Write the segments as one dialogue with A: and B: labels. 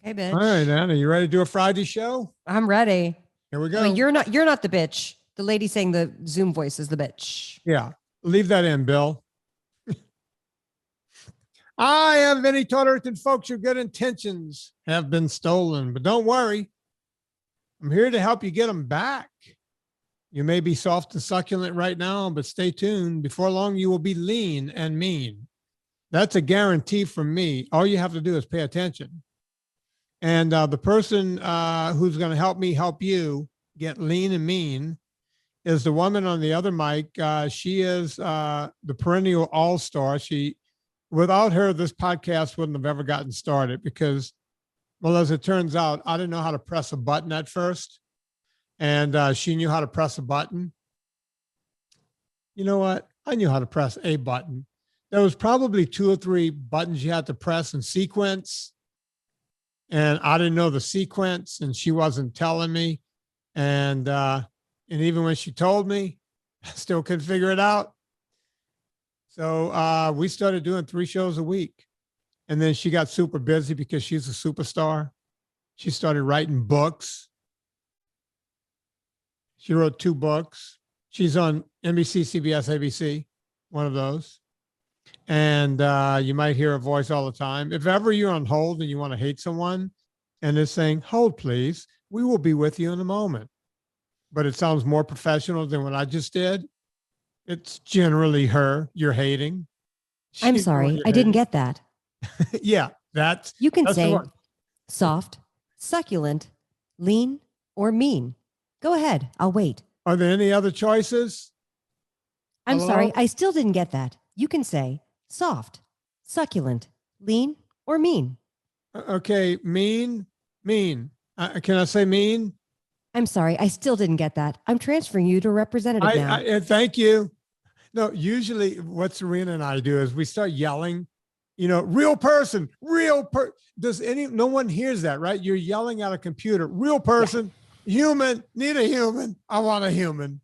A: Okay, bitch.
B: All right, Anna, you ready to do a Friday show?
A: I'm ready.
B: Here we go.
A: Wait, you're not the bitch. The lady saying the Zoom voice is the bitch.
B: Yeah, leave that in, Bill. I am Vinnie Tortorich, and folks, your good intentions have been stolen, but don't worry. I'm here to help you get them back. You may be soft and succulent right now, but stay tuned. Before long, you will be lean and mean. That's a guarantee from me. All you have to do is pay attention. And the person who's going to help me help you get lean and mean is the woman on the other mic. She is the perennial all-star. Without her, this podcast wouldn't have ever gotten started because, well, as it turns out, I didn't know how to press a button at first. And she knew how to press a button. You know what? I knew how to press a button. There was probably 2 or 3 buttons you had to press in sequence. And I didn't know the sequence, and she wasn't telling me. And even when she told me, I still couldn't figure it out. So we started doing 3 shows a week. And then she got super busy because she's a superstar. She started writing books. She wrote 2 books. She's on NBC, CBS, ABC, one of those. And you might hear her voice all the time. If ever you're on hold and you want to hate someone and it's saying, hold, please, we will be with you in a moment. But it sounds more professional than what I just did. It's generally her you're hating.
A: I'm sorry. I didn't get that.
B: Yeah,
A: you can say soft, succulent, lean, or mean. Go ahead. I'll wait.
B: Are there any other choices?
A: I'm sorry. I still didn't get that. You can say soft, succulent, lean, or mean.
B: Okay. Mean. Can I say mean?
A: I'm sorry. I still didn't get that. I'm transferring you to a representative now.
B: Thank you. No, usually what Serena and I do is we start yelling, real person, no one hears that, right? You're yelling at a computer, real person, human, need a human. I want a human.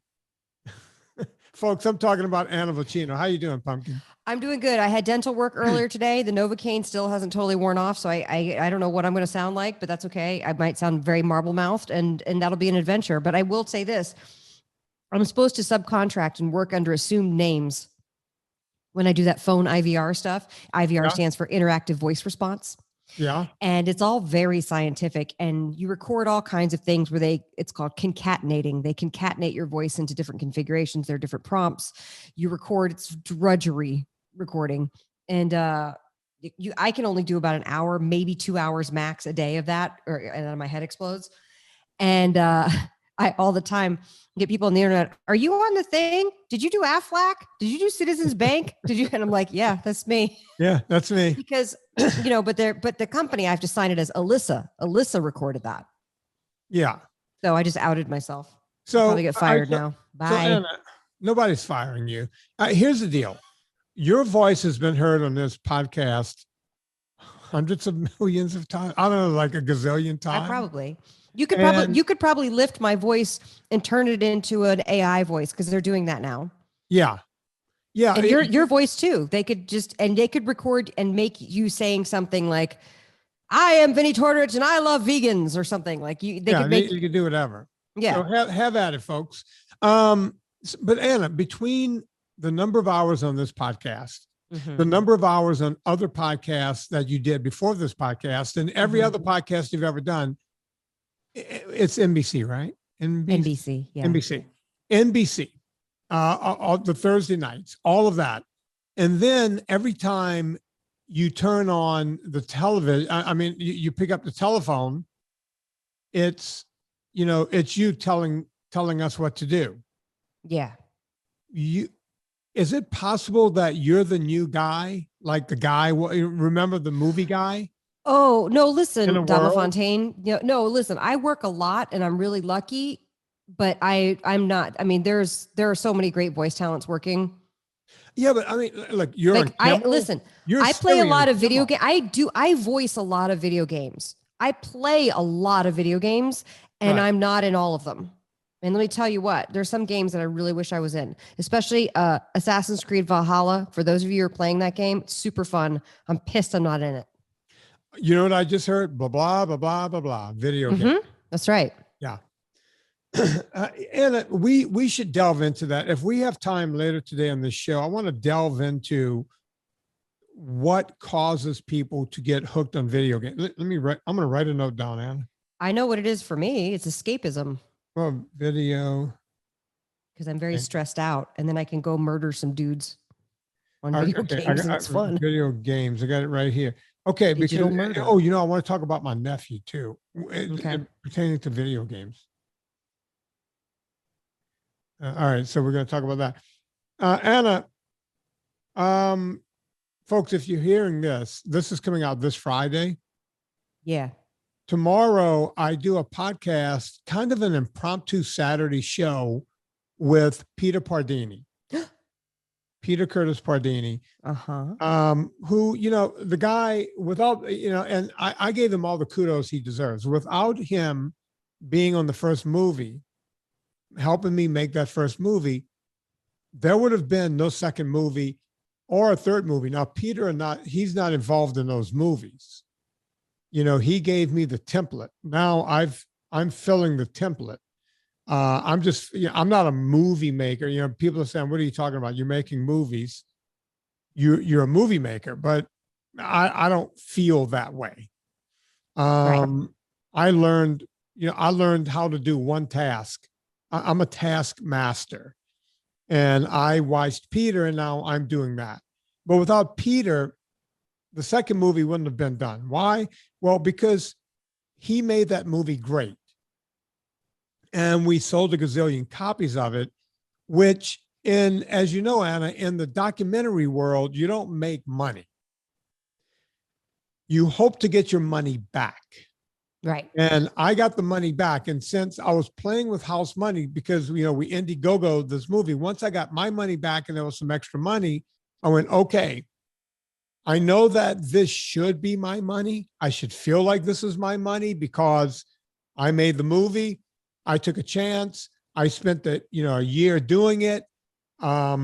B: Folks, I'm talking about Anna Vocino. How you doing, Pumpkin?
A: I'm doing good. I had dental work earlier today. The Novocaine still hasn't totally worn off. So I don't know what I'm going to sound like, but that's okay. I might sound very marble mouthed and that'll be an adventure. But I will say this. I'm supposed to subcontract and work under assumed names when I do that phone IVR stuff. IVR stands for interactive voice response.
B: Yeah.
A: And it's all very scientific. And you record all kinds of things where it's called concatenating. They concatenate your voice into different configurations. There are different prompts. You record, it's drudgery recording. And I can only do about an hour, maybe 2 hours max a day of that, and then my head explodes. And I all the time get people on the internet. Are you on the thing? Did you do Aflac? Did you do Citizens Bank? Did you? And I'm like, yeah, that's me.
B: Yeah, that's me.
A: Because, but the company, I have to sign it as Alyssa. Alyssa recorded that.
B: Yeah.
A: So I just outed myself.
B: So
A: I'll probably get fired now. Bye.
B: So Anna, nobody's firing you. Here's the deal. Your voice has been heard on this podcast hundreds of millions of times. I don't know, like a gazillion times.
A: You could probably lift my voice and turn it into an AI voice because they're doing that now.
B: Yeah. Yeah.
A: And your voice too. They could record and make you saying something like, I am Vinnie Tortorich and I love vegans or something like you. You
B: could do whatever.
A: Yeah.
B: So have at it, folks. But Anna, between the number of hours on this podcast, the number of hours on other podcasts that you did before this podcast and every other podcast you've ever done, it's NBC, right?
A: NBC, yeah.
B: NBC, all the Thursday nights, all of that. And then every time you turn on the television, you pick up the telephone, it's you telling us what to do.
A: Yeah.
B: Is it possible that you're the new guy? Like the guy, remember the movie guy?
A: Oh, no, listen, Delafontaine. No, listen, I work a lot and I'm really lucky, but I'm not. There are so many great voice talents working.
B: Yeah, but look, you're like,
A: I play a lot of video games. I voice a lot of video games. I play a lot of video games and I'm not in all of them. And let me tell you what, there's some games that I really wish I was in, especially Assassin's Creed Valhalla. For those of you who are playing that game, it's super fun. I'm pissed I'm not in it.
B: You know what I just heard? Blah, blah, blah, blah, blah, blah. Video game.
A: That's right.
B: Yeah. And we should delve into that. If we have time later today on this show, I want to delve into what causes people to get hooked on video games. Let me write. I'm going to write a note down, Anna.
A: I know what it is for me. It's escapism.
B: Well, video.
A: Because I'm very stressed out, and then I can go murder some dudes on video games, and it's fun.
B: Video games. I got it right here. Okay,
A: Digital
B: because
A: murder.
B: oh, I want to talk about my nephew too,
A: Okay.
B: pertaining to video games. All right, so we're going to talk about that. Anna, folks, if you're hearing this is coming out this Friday.
A: Yeah.
B: Tomorrow, I do a podcast, kind of an impromptu Saturday show with Peter Pardini. Peter Curtis Pardini, who, the guy without, and I gave him all the kudos he deserves. Without him being on the first movie, helping me make that first movie, there would have been no second movie or a third movie. Now, he's not involved in those movies. He gave me the template. Now I'm filling the template. I'm not a movie maker. People are saying, what are you talking about? You're making movies. You're a movie maker, but I don't feel that way.
A: Right.
B: I learned how to do one task. I'm a task master, and I watched Peter, and now I'm doing that. But without Peter, the second movie wouldn't have been done. Why? Well, because he made that movie great. And we sold a gazillion copies of it, which as you know, Anna, in the documentary world, you don't make money. You hope to get your money back.
A: Right.
B: And I got the money back. And since I was playing with house money, because, we Indiegogo'd this movie, once I got my money back and there was some extra money, I went, okay, I know that this should be my money. I should feel like this is my money because I made the movie. I took a chance. I spent a year doing it. I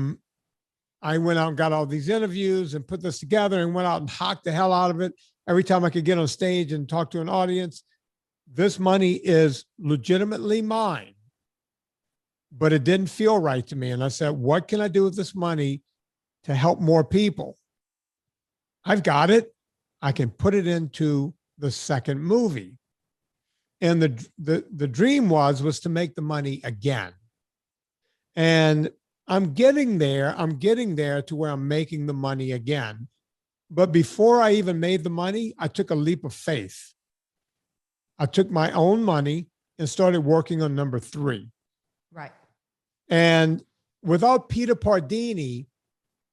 B: went out and got all these interviews and put this together and went out and hocked the hell out of it. Every time I could get on stage and talk to an audience, this money is legitimately mine, but it didn't feel right to me. And I said, what can I do with this money to help more people? I've got it. I can put it into the second movie. And the dream was to make the money again. And I'm getting there to where I'm making the money again. But before I even made the money, I took a leap of faith. I took my own money and started working on number 3.
A: Right.
B: And without Peter Pardini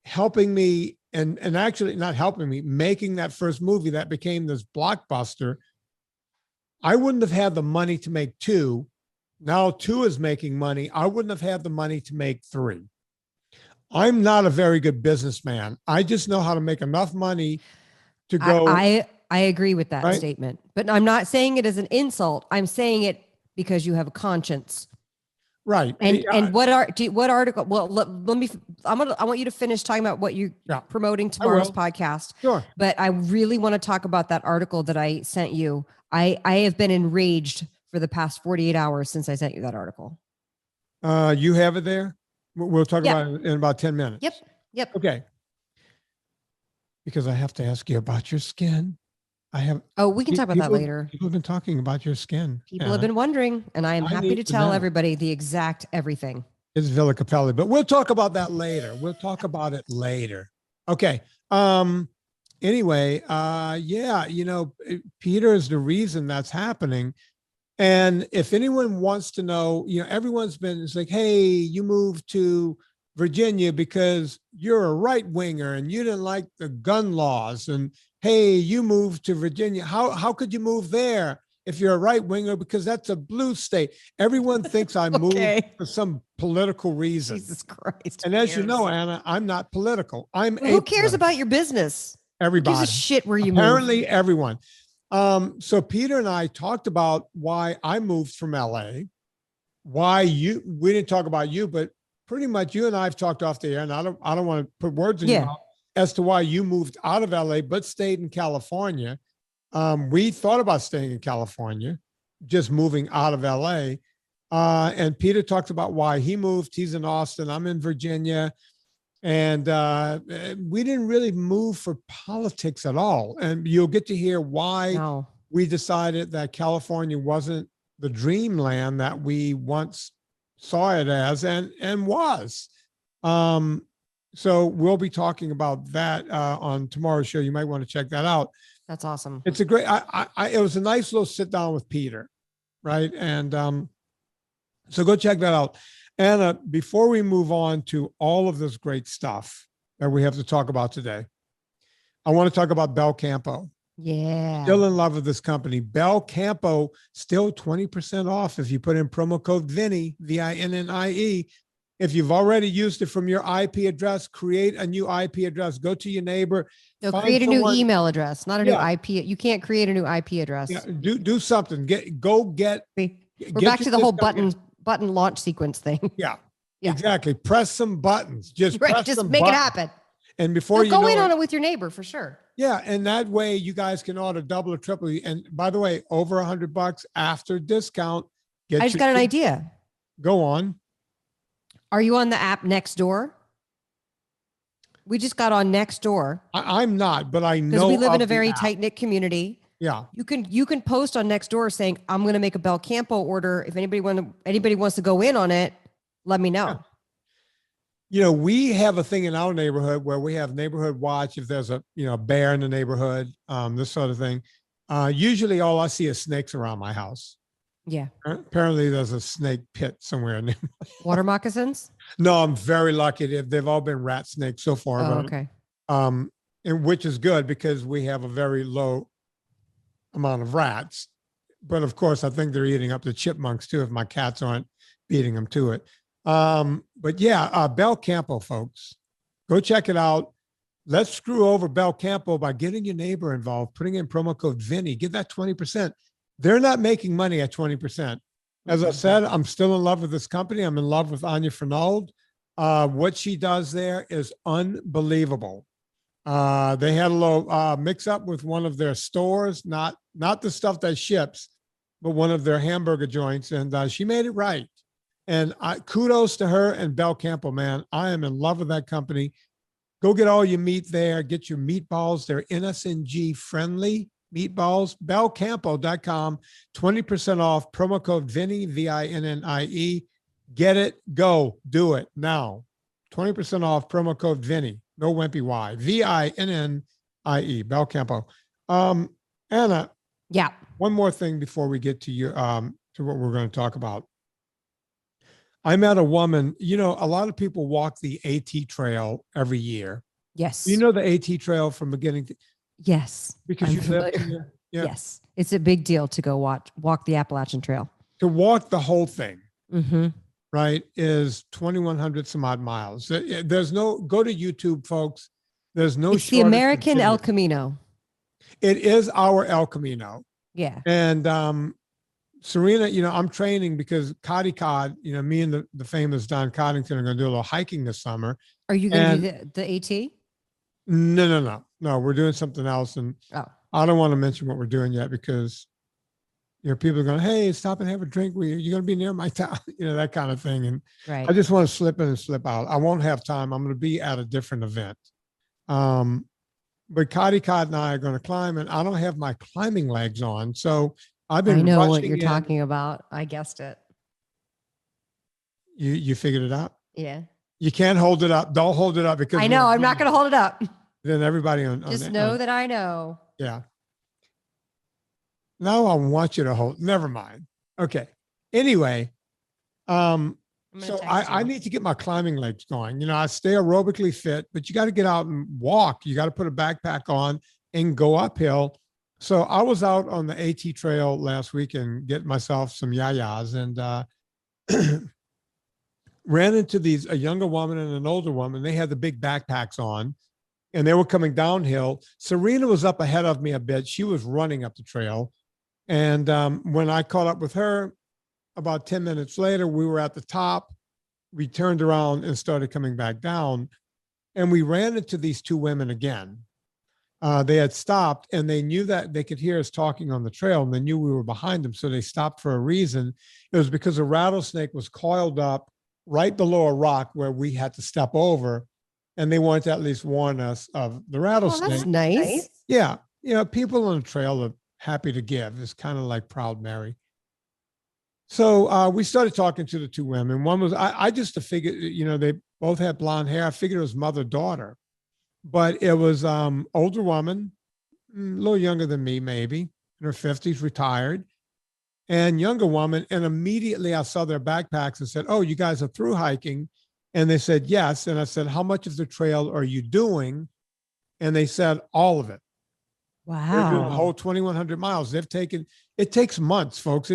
B: helping me and actually not helping me, making that first movie that became this blockbuster, I wouldn't have had the money to make 2. Now 2 is making money. I wouldn't have had the money to make 3. I'm not a very good businessman. I just know how to make enough money to go.
A: I agree with that statement, but I'm not saying it as an insult. I'm saying it because you have a conscience.
B: Right.
A: And what article? Well, I want you to finish talking about what you're promoting tomorrow's podcast.
B: Sure.
A: But I really want to talk about that article that I sent you. I have been enraged for the past 48 hours since I sent you that article.
B: You have it there? We'll talk about it in about 10 minutes.
A: Yep.
B: Okay. Because I have to ask you about your skin.
A: We can talk about that later.
B: People have been talking about your skin.
A: People have been wondering, and I am happy to tell everybody the exact everything.
B: It's Villa Capelli, but we'll talk about that later. We'll talk about it later. Okay. Anyway, Peter is the reason that's happening. And if anyone wants to know, everyone's been, it's like, hey, you moved to Virginia because you're a right winger and you didn't like the gun laws. And hey, you moved to Virginia. How could you move there if you're a right winger? Because that's a blue state. Everyone thinks I moved for some political reason.
A: Jesus Christ.
B: And as you know, Anna, I'm not political.
A: Who cares about your business?
B: Everybody.
A: Who gives a shit where you
B: Apparently
A: move?
B: Everyone. So Peter and I talked about why I moved from LA, we didn't talk about you, but pretty much you and I have talked off the air, and I don't want to put words in your mouth as to why you moved out of LA, but stayed in California. We thought about staying in California, just moving out of LA. And Peter talks about why he moved. He's in Austin. I'm in Virginia. And we didn't really move for politics at all. And you'll get to hear why we decided that California wasn't the dreamland that we once saw it as and was. So we'll be talking about that on tomorrow's show. You might want to check that out.
A: That's awesome.
B: It's a great, it was a nice little sit down with Peter, right? And so go check that out. Anna, before we move on to all of this great stuff that we have to talk about today, I want to talk about Bel Campo.
A: Yeah.
B: Still in love with this company. Bel Campo, still 20% off if you put in promo code Vinnie, VINNIE. If you've already used it from your IP address, create a new IP address. Go to your neighbor.
A: No, create a new email address, not a new IP. You can't create a new IP address.
B: Yeah, do something.
A: We're back to the whole button launch sequence thing.
B: Yeah, exactly. Press some buttons. Just make
A: it happen.
B: And before you
A: go in on it with your neighbor for sure.
B: Yeah, and that way you guys can order double or triple. And by the way, over $100 after discount.
A: I just got an idea.
B: Go on.
A: Are you on the app Nextdoor? We just got on Nextdoor.
B: I'm not, but I know
A: because we live in a very tight-knit community.
B: Yeah,
A: you can post on Nextdoor saying, "I'm going to make a Bel Campo order. If anybody wants to go in on it, let me know."
B: Yeah. You know, we have a thing in our neighborhood where we have neighborhood watch. If there's a bear in the neighborhood, this sort of thing. Usually, all I see is snakes around my house.
A: Yeah.
B: Apparently, there's a snake pit somewhere.
A: Water moccasins?
B: No, I'm very lucky. They've all been rat snakes so far.
A: Oh, okay.
B: And which is good because we have a very low amount of rats. But of course, I think they're eating up the chipmunks too if my cats aren't beating them to it. But yeah, Bel Campo, folks, go check it out. Let's screw over Bel Campo by getting your neighbor involved, putting in promo code Vinnie, get that 20%. They're not making money at 20%. As I said, I'm still in love with this company. I'm in love with Anya Fernald. What she does there is unbelievable. They had a little mix up with one of their stores, not the stuff that ships, but one of their hamburger joints. And she made it right. And kudos to her and Bel Campo, man. I am in love with that company. Go get all your meat there. Get your meatballs. They're NSNG friendly meatballs. belcampo.com, 20% off. Promo code Vinnie, VINNIE. Get it. Go. Do it now. 20% off. Promo code Vinnie. No wimpy Y. VINNIE. Bel Campo. Anna.
A: Yeah.
B: One more thing before we get to you, to what we're going to talk about. I met a woman, a lot of people walk the AT trail every year.
A: Yes.
B: You know the AT trail from beginning to.
A: Yes.
B: Because you live here. Yeah.
A: Yes. It's a big deal to go walk the Appalachian Trail.
B: To walk the whole thing,
A: mm-hmm.
B: right, is 2,100 some odd miles. There's no, go to YouTube, folks. There's no.
A: It's the American El Camino.
B: It is our El Camino.
A: Yeah.
B: And Serena, I'm training because Cotty Cod, me and the famous Don Coddington are going to do a little hiking this summer.
A: Are you going to do the AT?
B: No, we're doing something else. And I don't want to mention what we're doing yet because, people are going, hey, stop and have a drink. You're going to be near my town, that kind of thing. And
A: right.
B: I just want to slip in and slip out. I won't have time. I'm going to be at a different event. But Cotty Cod and I are going to climb, and I don't have my climbing legs on. So I know
A: what you're talking about. I guessed it.
B: You figured it out?
A: Yeah.
B: You can't hold it up. Don't hold it up because
A: I know I'm not going to hold it up.
B: Then everybody
A: just know that I know.
B: Yeah. Now I want you to hold. Never mind. Okay. Anyway, so I need to get my climbing legs going. I stay aerobically fit, but you got to get out and walk. You got to put a backpack on and go uphill. So I was out on the AT trail last week and get myself some yayas and ran into a younger woman and an older woman. They had the big backpacks on and they were coming downhill. Serena was up ahead of me a bit. She was running up the trail. And when I caught up with her, about 10 minutes later, we were at the top. We turned around and started coming back down. And we ran into these two women again. They had stopped and they knew that they could hear us talking on the trail and they knew we were behind them. So they stopped for a reason. It was because a rattlesnake was coiled up right below a rock where we had to step over. And they wanted to at least warn us of the rattlesnake.
A: Oh, that's nice.
B: Yeah. People on the trail are happy to give. It's kind of like Proud Mary. So we started talking to the two women. One was, I just to figure, they both had blonde hair. I figured it was mother-daughter. But it was older woman, a little younger than me, maybe in her 50s, retired, and younger woman. And immediately I saw their backpacks and said, "Oh, you guys are through hiking?" And they said, "Yes." And I said, "How much of the trail are you doing?" And they said, "All of it."
A: Wow.
B: They're doing the whole 2,100 miles. It takes months, folks.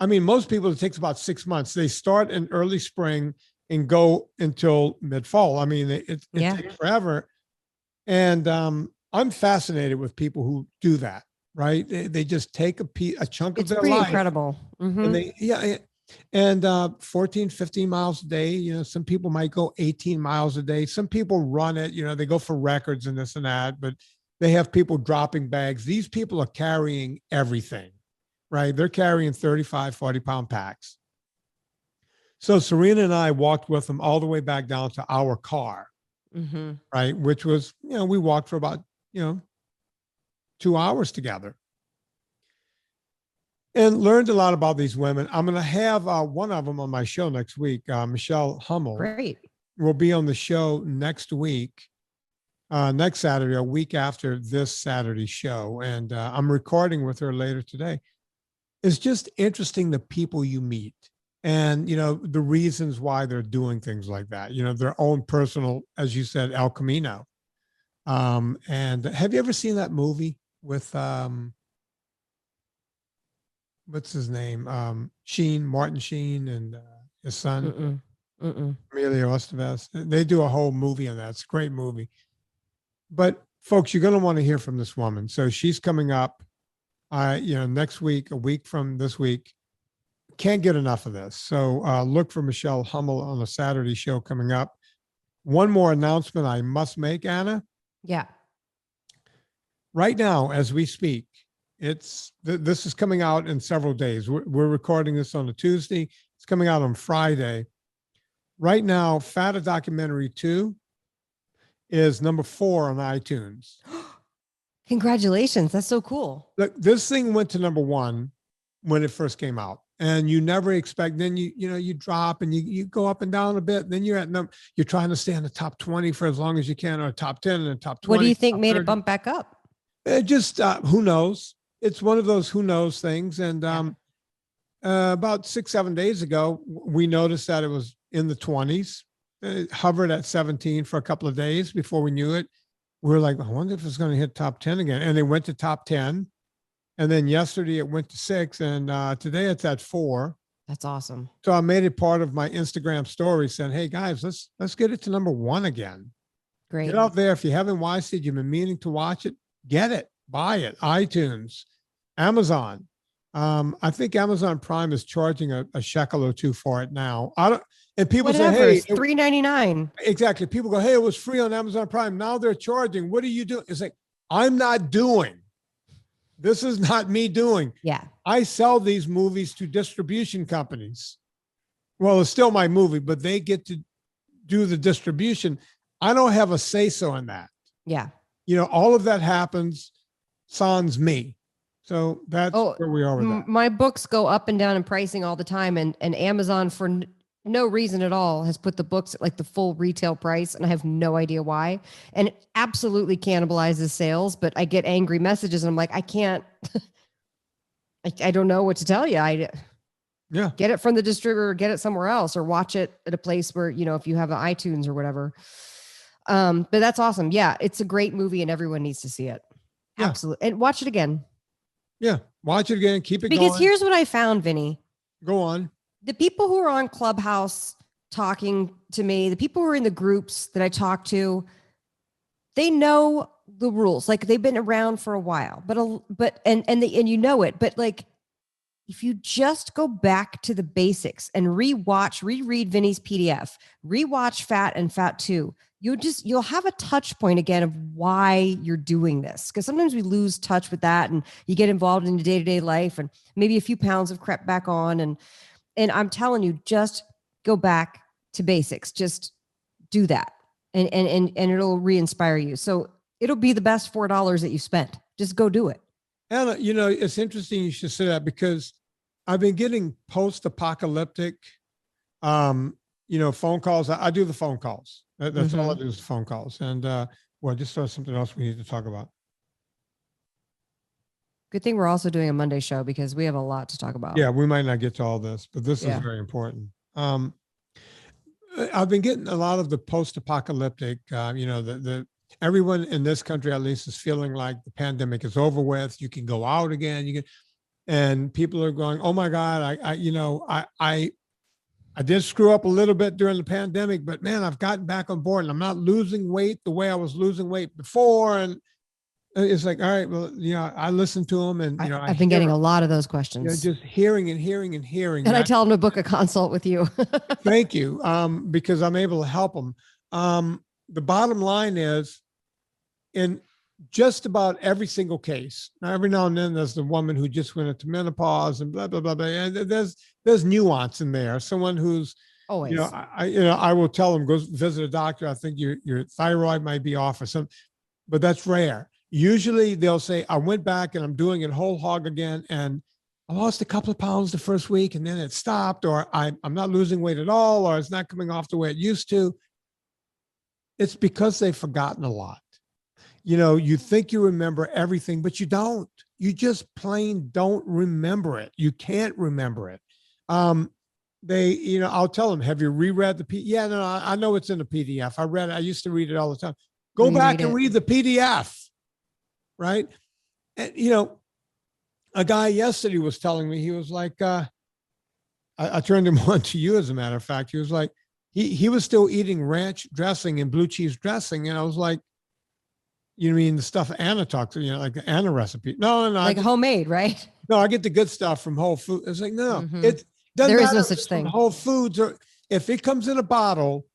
B: Most people, it takes about 6 months. They start in early spring and go until mid-fall. It takes forever. And I'm fascinated with people who do that, right? They just take a chunk of their life.
A: It's pretty incredible. Mm-hmm.
B: And 14, 15 miles a day. Some people might go 18 miles a day. Some people run it, they go for records and this and that, but they have people dropping bags. These people are carrying everything, right? They're carrying 35, 40-pound packs. So Serena and I walked with them all the way back down to our car, right? Which was, we walked for about, 2 hours together and learned a lot about these women. I'm going to have one of them on my show next week. Michelle Hummel.
A: Great.
B: Will be on the show next week, next Saturday, a week after this Saturday show. And I'm recording with her later today. It's just interesting the people you meet. And, the reasons why they're doing things like that, their own personal, as you said, El Camino. And have you ever seen that movie with, what's his name? Martin Sheen and his son, Emilio Estevez. They do a whole movie on that. It's a great movie. But folks, you're going to want to hear from this woman. So she's coming up, next week, a week from this week. Can't get enough of this. So look for Michelle Hummel on a Saturday show coming up. One more announcement I must make, Anna.
A: Yeah.
B: Right now, as we speak, this is coming out in several days. We're recording this on a Tuesday. It's coming out on Friday. Right now, Fata Documentary 2 is number 4 on iTunes.
A: Congratulations. That's so cool.
B: Look, this thing went to number 1 when it first came out. And you never expect, then you drop and you go up and down a bit. And then you're trying to stay in the top 20 for as long as you can, or top 10 and top 20.
A: What do you think made
B: 30.
A: it bump back up?
B: Just who knows? It's one of those who knows things. And about 6-7 days ago, we noticed that it was in the 20s. It hovered at 17 for a couple of days before we knew it. We were like, I wonder if it's going to hit top 10 again. And it went to top 10. And then yesterday it went to 6, and today it's at 4.
A: That's awesome.
B: So I made it part of my Instagram story saying, hey guys, let's get it to number 1 again.
A: Great.
B: Get out there. If you haven't watched it, you've been meaning to watch it, get it, buy it. iTunes, Amazon. I think Amazon Prime is charging a shekel or 2 for it now. And people say, hey,
A: it's $3.99.
B: Exactly. People go, hey, it was free on Amazon Prime. Now they're charging. What are you doing? It's like, I'm not doing. This is not me doing.
A: Yeah.
B: I sell these movies to distribution companies. Well, it's still my movie, but they get to do the distribution. I don't have a say-so in that.
A: Yeah.
B: All of that happens sans me. So that's where we are with that.
A: My books go up and down in pricing all the time. And Amazon, for no reason at all, has put the books at like the full retail price, and I have no idea why. And it absolutely cannibalizes sales, but I get angry messages and I'm like, I can't, I don't know what to tell you. Get it from the distributor, or get it somewhere else, or watch it at a place where, if you have an iTunes or whatever. But that's awesome. Yeah. It's a great movie and everyone needs to see it. Yeah. Absolutely. And watch it again.
B: Yeah. Watch it again. Keep it going.
A: Because here's what I found, Vinny.
B: Go on.
A: The people who are on Clubhouse talking to me, the people who are in the groups that I talk to, they know the rules. Like, they've been around for a while, but you know it, but like, if you just go back to the basics and reread Vinny's PDF, rewatch Fat and Fat 2, you'll have a touch point again of why you're doing this. Because sometimes we lose touch with that and you get involved in your day-to-day life and maybe a few pounds have crept back on. And I'm telling you, just go back to basics. Just do that. And it'll re-inspire you. So it'll be the best $4 that you spent. Just go do it.
B: Anna, it's interesting you should say that because I've been getting post-apocalyptic, phone calls. I do the phone calls. That's all I do is the phone calls. And just something else we need to talk about.
A: Good thing we're also doing a Monday show because we have a lot to talk about.
B: Yeah, we might not get to all this, but this is very important. I've been getting a lot of the post-apocalyptic, everyone in this country at least is feeling like the pandemic is over with. You can go out again. And people are going, oh my God, I did screw up a little bit during the pandemic, but man, I've gotten back on board and I'm not losing weight the way I was losing weight before. And it's like, all right, well, I listen to them and,
A: I've been getting a lot of those questions.
B: Just hearing and hearing and hearing.
A: And I tell them to book a consult with you.
B: Thank you. Because I'm able to help them. The bottom line is in just about every single case. Now, every now and then there's the woman who just went into menopause and blah, blah, blah, blah. And there's nuance in there. Someone who's always, I will tell them, go visit a doctor. I think your thyroid might be off or something, but that's rare. Usually they'll say, I went back and I'm doing it whole hog again. And I lost a couple of pounds the first week and then it stopped, or I'm not losing weight at all, or it's not coming off the way it used to. It's because they've forgotten a lot. You think you remember everything, but you don't. You just plain don't remember it. You can't remember it. I'll tell them, have you reread the PDF? Yeah, no, I know it's in the PDF. I read it. I used to read it all the time. Go back and read the PDF, right? And, a guy yesterday was telling me, he was like, I turned him on to you, as a matter of fact. He was like, he was still eating ranch dressing and blue cheese dressing. And I was like, you mean the stuff Anna talks, like the Anna recipe? No.
A: Like homemade, right?
B: No, I get the good stuff from Whole Foods. It's like, no, it doesn't
A: there is
B: matter
A: no such thing.
B: Whole Foods, or if it comes in a bottle,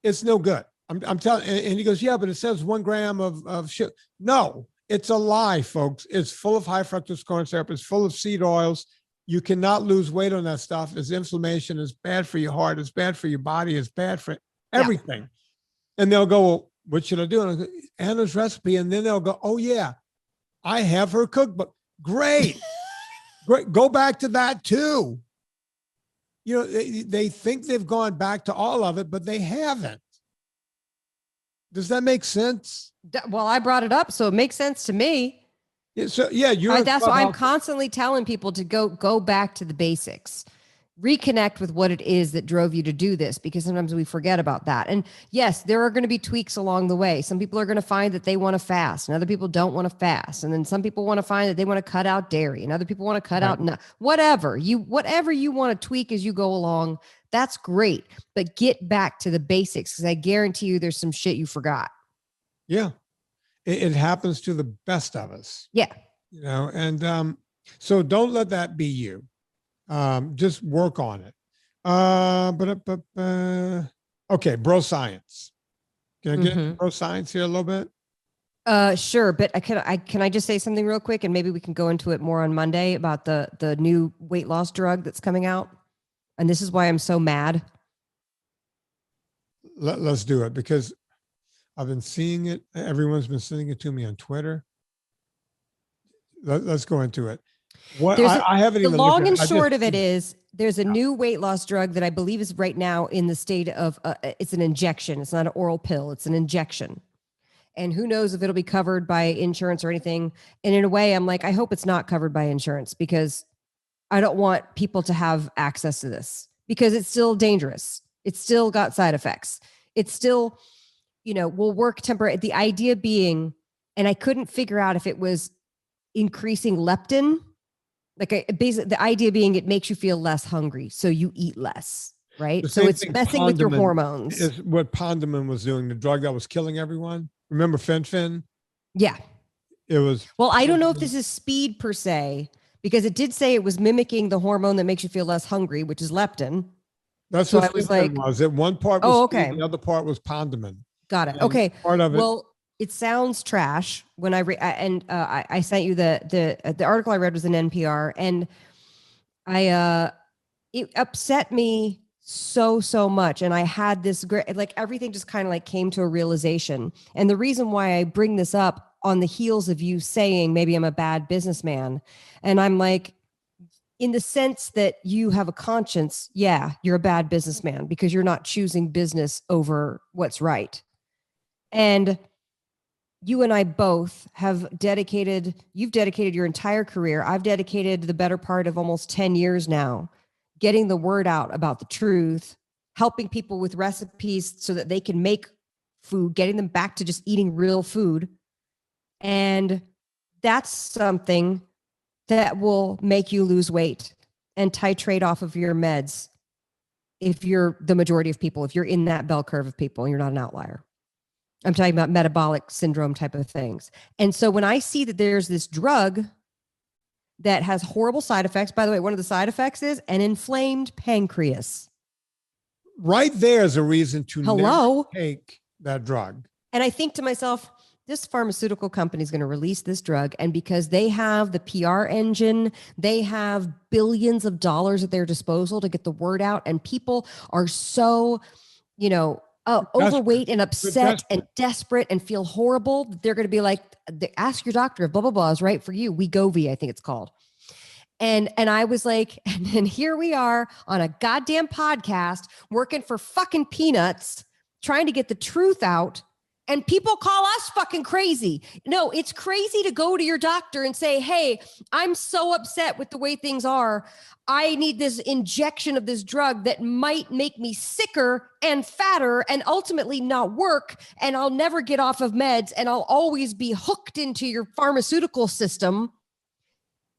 B: it's no good. I'm telling, and he goes, yeah, but it says 1 gram of sugar. No, it's a lie, folks. It's full of high fructose corn syrup. It's full of seed oils. You cannot lose weight on that stuff. It's inflammation. It's bad for your heart. It's bad for your body. It's bad for everything. Yeah. And they'll go, well, what should I do? And I go, Anna's recipe. And then they'll go, oh yeah, I have her cookbook. Great. Great. Go back to that too. They think they've gone back to all of it, but they haven't. Does that make sense?
A: Well, I brought it up, so it makes sense to me.
B: Yeah, so yeah,
A: that's why I'm constantly telling people to go back to the basics. Reconnect with what it is that drove you to do this, because sometimes we forget about that. And yes, there are going to be tweaks along the way. Some people are going to find that they want to fast and other people don't want to fast. And then some people want to find that they want to cut out dairy and other people want to cut out whatever you want to tweak as you go along. That's great. But get back to the basics, because I guarantee you there's some shit you forgot.
B: Yeah. It happens to the best of us.
A: Yeah.
B: And so don't let that be you. Just work on it. Okay, bro science. Can I get into bro science here a little bit?
A: Sure, but can I just say something real quick, and maybe we can go into it more on Monday about the new weight loss drug that's coming out, and this is why I'm so mad.
B: Let's do it, because I've been seeing it. Everyone's been sending it to me on Twitter. Let's go into it. What I haven't even. The
A: long and short of it is, there's a new weight loss drug that I believe is right now in the state of it's an injection. It's not an oral pill. It's an injection. And who knows if it'll be covered by insurance or anything. And in a way, I'm like, I hope it's not covered by insurance, because I don't want people to have access to this, because it's still dangerous. It's still got side effects. It's still, will work temporarily. The idea being, and I couldn't figure out if it was increasing leptin. Basically, the idea being it makes you feel less hungry, so you eat less, right? So it's messing with your hormones.
B: Is what Pondeman was doing, the drug that was killing everyone. Remember Fen-Phen?
A: Yeah.
B: It was.
A: Well, I don't know if this is speed per se, because it did say it was mimicking the hormone that makes you feel less hungry, which is leptin.
B: That's what I was like. Was it one part? Was
A: oh, okay.
B: Speed, the other part was Pondeman.
A: Got it.
B: And
A: Okay.
B: part of it.
A: Well, it sounds trash when I sent you the article I read was in NPR, and it upset me so much. And I had this great, like everything just kind of like came to a realization. And the reason why I bring this up on the heels of you saying maybe I'm a bad businessman, and I'm like, in the sense that you have a conscience, yeah, you're a bad businessman because you're not choosing business over what's right. And you and I both you've dedicated your entire career. I've dedicated the better part of almost 10 years now, getting the word out about the truth, helping people with recipes so that they can make food, getting them back to just eating real food. And that's something that will make you lose weight and titrate off of your meds if you're the majority of people, if you're in that bell curve of people and you're not an outlier. I'm talking about metabolic syndrome type of things. And so when I see that there's this drug that has horrible side effects, by the way, one of the side effects is an inflamed pancreas.
B: Right there is a reason to
A: never
B: take that drug.
A: And I think to myself, this pharmaceutical company is going to release this drug. And because they have the PR engine, they have billions of dollars at their disposal to get the word out. And people are so, overweight and upset and desperate and feel horrible. They're going to be like, ask your doctor if blah, blah, blah is right for you. Wegovy, I think it's called. And I was like, and then here we are on a goddamn podcast working for fucking peanuts, trying to get the truth out. And people call us fucking crazy. No, it's crazy to go to your doctor and say, hey, I'm so upset with the way things are. I need this injection of this drug that might make me sicker and fatter and ultimately not work. And I'll never get off of meds. And I'll always be hooked into your pharmaceutical system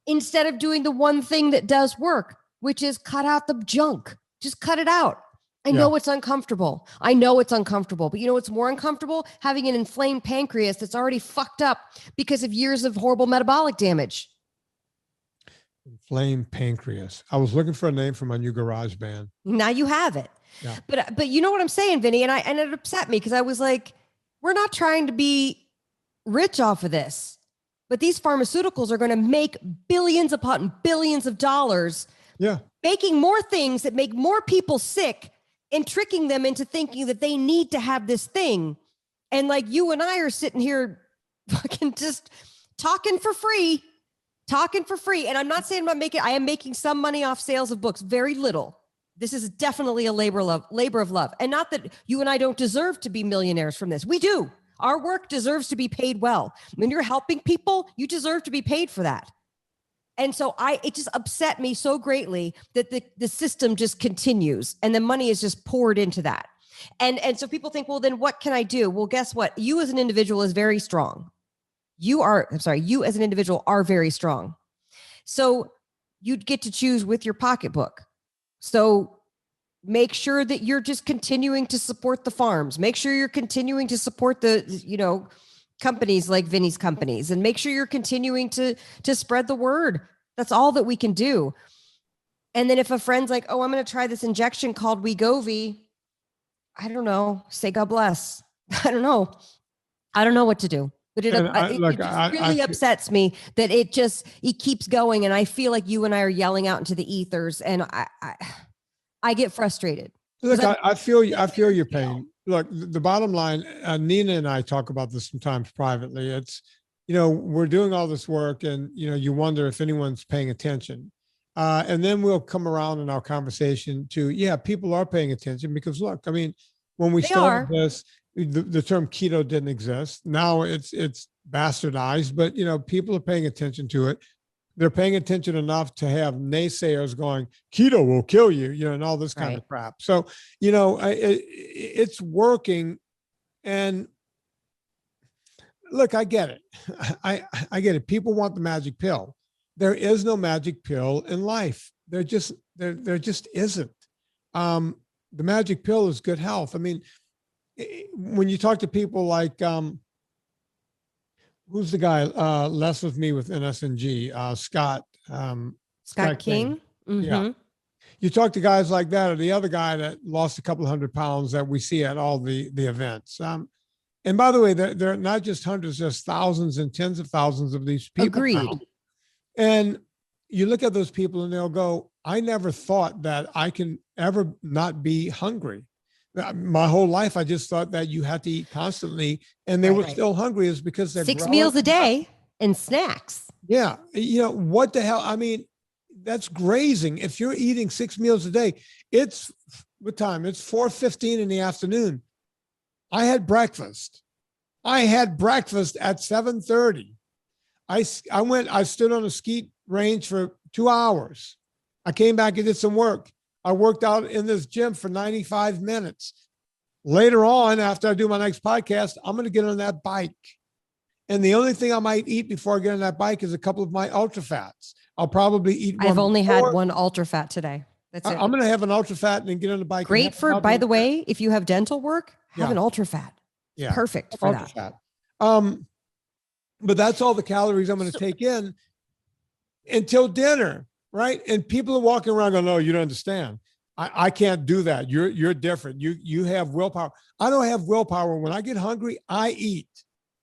A: instead of doing the one thing that does work, which is cut out the junk. Just cut it out. I know it's uncomfortable. But you know what's more uncomfortable? Having an inflamed pancreas that's already fucked up because of years of horrible metabolic damage.
B: Inflamed pancreas. I was looking for a name for my new garage band.
A: Now you have it.
B: Yeah.
A: But you know what I'm saying, Vinny? And it upset me because I was like, we're not trying to be rich off of this, but these pharmaceuticals are going to make billions upon billions of dollars.
B: Yeah.
A: Making more things that make more people sick and tricking them into thinking that they need to have this thing. And like you and I are sitting here fucking just talking for free. And I'm not saying I am making some money off sales of books, very little. This is definitely a labor of love. And not that you and I don't deserve to be millionaires from this. We do. Our work deserves to be paid well. When you're helping people, you deserve to be paid for that. And so it just upset me so greatly that the system just continues and the money is just poured into that. And so people think, well, then what can I do? Well, guess what? You as an individual is very strong. You as an individual are very strong. So you'd get to choose with your pocketbook. So make sure that you're just continuing to support the farms. Make sure you're continuing to support the, companies like Vinny's companies, and make sure you're continuing to spread the word. That's all that we can do. And then if a friend's like, oh, I'm going to try this injection called Wegovy, I don't know, say God bless. I don't know what to do. But it really upsets me that it keeps going. And I feel like you and I are yelling out into the ethers, and I get frustrated.
B: Look, I feel your pain. Look, the bottom line, Nina and I talk about this sometimes privately. It's, we're doing all this work and, you wonder if anyone's paying attention. And then we'll come around in our conversation to, people are paying attention because look, I mean, when we started this, the term keto didn't exist. Now it's bastardized, but, people are paying attention to it. They're paying attention enough to have naysayers going, keto will kill you, and all this kind of crap. So, it's working. And look, I get it. I get it. People want the magic pill. There is no magic pill in life. There just isn't. The magic pill is good health. I mean, when you talk to people like, who's the guy less with me with NSNG? Scott King.
A: Mm-hmm.
B: Yeah. You talk to guys like that, or the other guy that lost a couple of 100 pounds that we see at all the events. And by the way, there are not just hundreds, there's thousands and tens of thousands of these people
A: Agreed.
B: now. And you look at those people and they'll go, I never thought that I can ever not be hungry. My whole life, I just thought that you had to eat constantly, and they were still hungry. Is because they're
A: 6 meals a day and snacks.
B: Yeah. You know, what the hell? I mean, that's grazing. If you're eating 6 meals a day, it's what time? It's 4:15 in the afternoon. I had breakfast. At 7:30. I stood on a ski range for 2 hours. I came back and did some work. I worked out in this gym for 95 minutes. Later on, after I do my next podcast, I'm going to get on that bike. And the only thing I might eat before I get on that bike is a couple of my ultra fats. I'll probably eat one.
A: I've only had one ultra fat today. That's it.
B: I'm going to have an ultra fat and then get on the bike.
A: Great for, by the way, if you have dental work, have an ultra fat.
B: Yeah.
A: Perfect for
B: ultra
A: that.
B: Fat. But that's all the calories I'm going to take in until dinner, right? And people are walking around going, no, you don't understand. I can't do that. You're different. You have willpower. I don't have willpower. When I get hungry, I eat.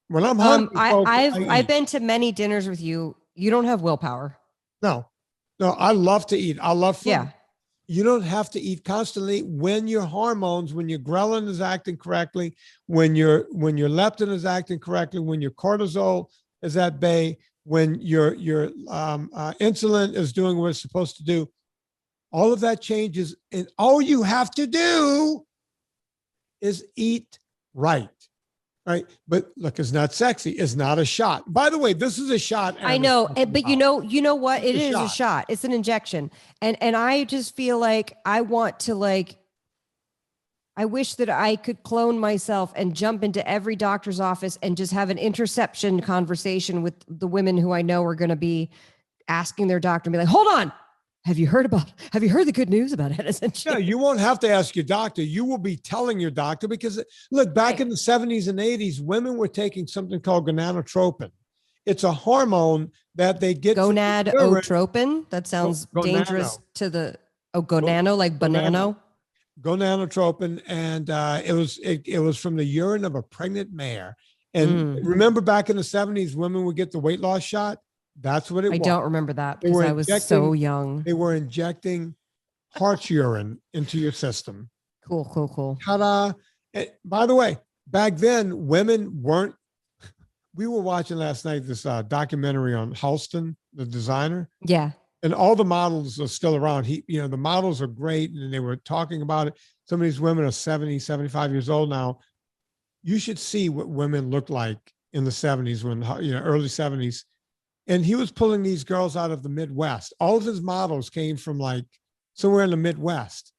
B: When I'm hungry,
A: I've been to many dinners with you. You don't have willpower.
B: No, I love to eat. I love food.
A: Yeah.
B: You don't have to eat constantly when your hormones, when your ghrelin is acting correctly, when your leptin is acting correctly, when your cortisol is at bay, when your insulin is doing what it's supposed to do. All of that changes, and all you have to do is eat right. Right. But look, it's not sexy. It's not a shot. By the way, this is a shot.
A: I know. But you know what? It is a shot. It's an injection. And I just feel like I want to I wish that I could clone myself and jump into every doctor's office and just have an interception conversation with the women who I know are going to be asking their doctor and be like, hold on. Have you heard the good news about NSNG?
B: Yeah, you won't have to ask your doctor. You will be telling your doctor because look, back in the 70s and 80s, women were taking something called gonadotropin. It's a hormone that they get.
A: Gonadotropin? That sounds dangerous to the, gonano, like banano.
B: Gonadotropin. And it was from the urine of a pregnant mare. And remember back in the 70s, women would get the weight loss shot. That's what it was.
A: I don't remember that because I was so young.
B: They were injecting horse urine into your system.
A: Cool.
B: Ta-da. By the way, back then, women weren't. We were watching last night this documentary on Halston, the designer.
A: Yeah.
B: And all the models are still around. The models are great. And they were talking about it. Some of these women are 70, 75 years old now. You should see what women looked like in the 70s early 70s. And he was pulling these girls out of the Midwest. All of his models came from somewhere in the Midwest.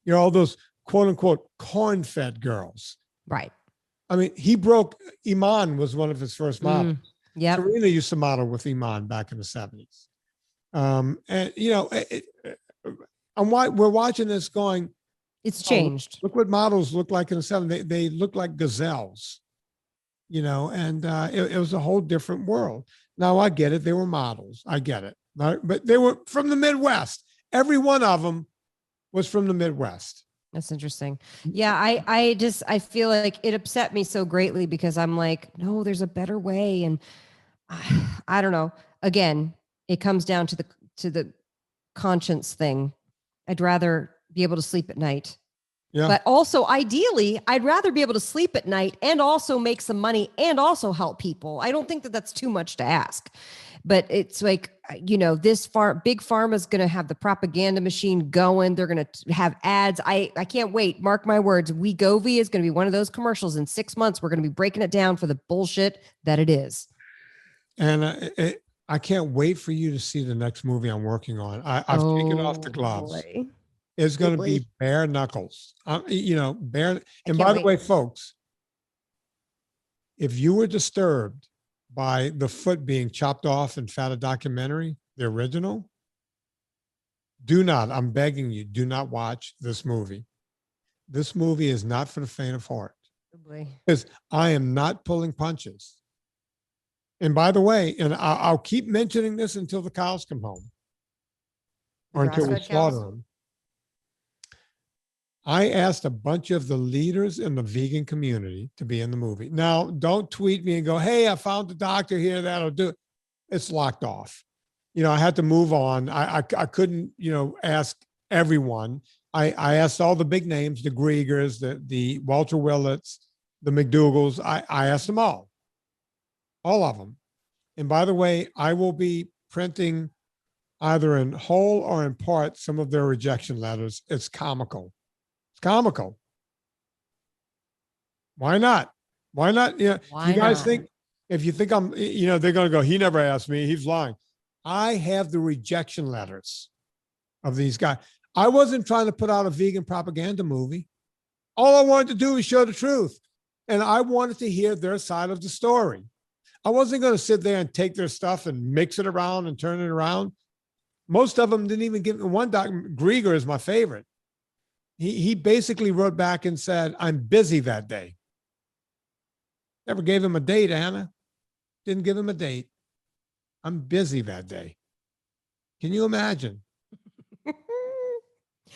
B: All those quote unquote corn-fed girls.
A: Right.
B: I mean, Iman was one of his first models.
A: Yeah.
B: Serena used to model with Iman back in the 70s. We're watching this going.
A: It's changed.
B: Look what models look like in the 70s. They look like gazelles, and it was a whole different world. Now, I get it. They were models. I get it. But they were from the Midwest. Every one of them was from the Midwest.
A: That's interesting. Yeah, I feel like it upset me so greatly because I'm like, no, there's a better way. And I don't know. Again, it comes down to the conscience thing. I'd rather be able to sleep at night. Yeah. But also, ideally, I'd rather be able to sleep at night and also make some money and also help people. I don't think that that's too much to ask. But it's like, big pharma is going to have the propaganda machine going. They're going to have ads. I can't wait. Mark my words. Wegovy is going to be one of those commercials in 6 months. We're going to be breaking it down for the bullshit that it is.
B: And I can't wait for you to see the next movie I'm working on. I've taken off the gloves. Boy. It's going to be bare knuckles, bare. And by the way, folks, if you were disturbed by the foot being chopped off in Fata documentary, the original, I'm begging you, do not watch this movie. This movie is not for the faint of heart. Because I am not pulling punches. And by the way, and I'll keep mentioning this until the cows come home or until we slaughter them. I asked a bunch of the leaders in the vegan community to be in the movie. Now, don't tweet me and go, hey, I found a doctor here that'll do it. It's locked off. I had to move on. I couldn't, ask everyone. I asked all the big names, the Griegers, the Walter Willets, the McDougals. I asked them all of them. And by the way, I will be printing either in whole or in part some of their rejection letters. It's comical. It's comical. Why not? Why not?
A: Why
B: you guys
A: not?
B: think, if you think I'm, they're going to go, he never asked me, he's lying. I have the rejection letters of these guys. I wasn't trying to put out a vegan propaganda movie. All I wanted to do was show the truth. And I wanted to hear their side of the story. I wasn't going to sit there and take their stuff and mix it around and turn it around. Most of them didn't even give me one doctor. Grieger is my favorite. He basically wrote back and said, I'm busy that day. Never gave him a date, Anna. Didn't give him a date. I'm busy that day. Can you imagine?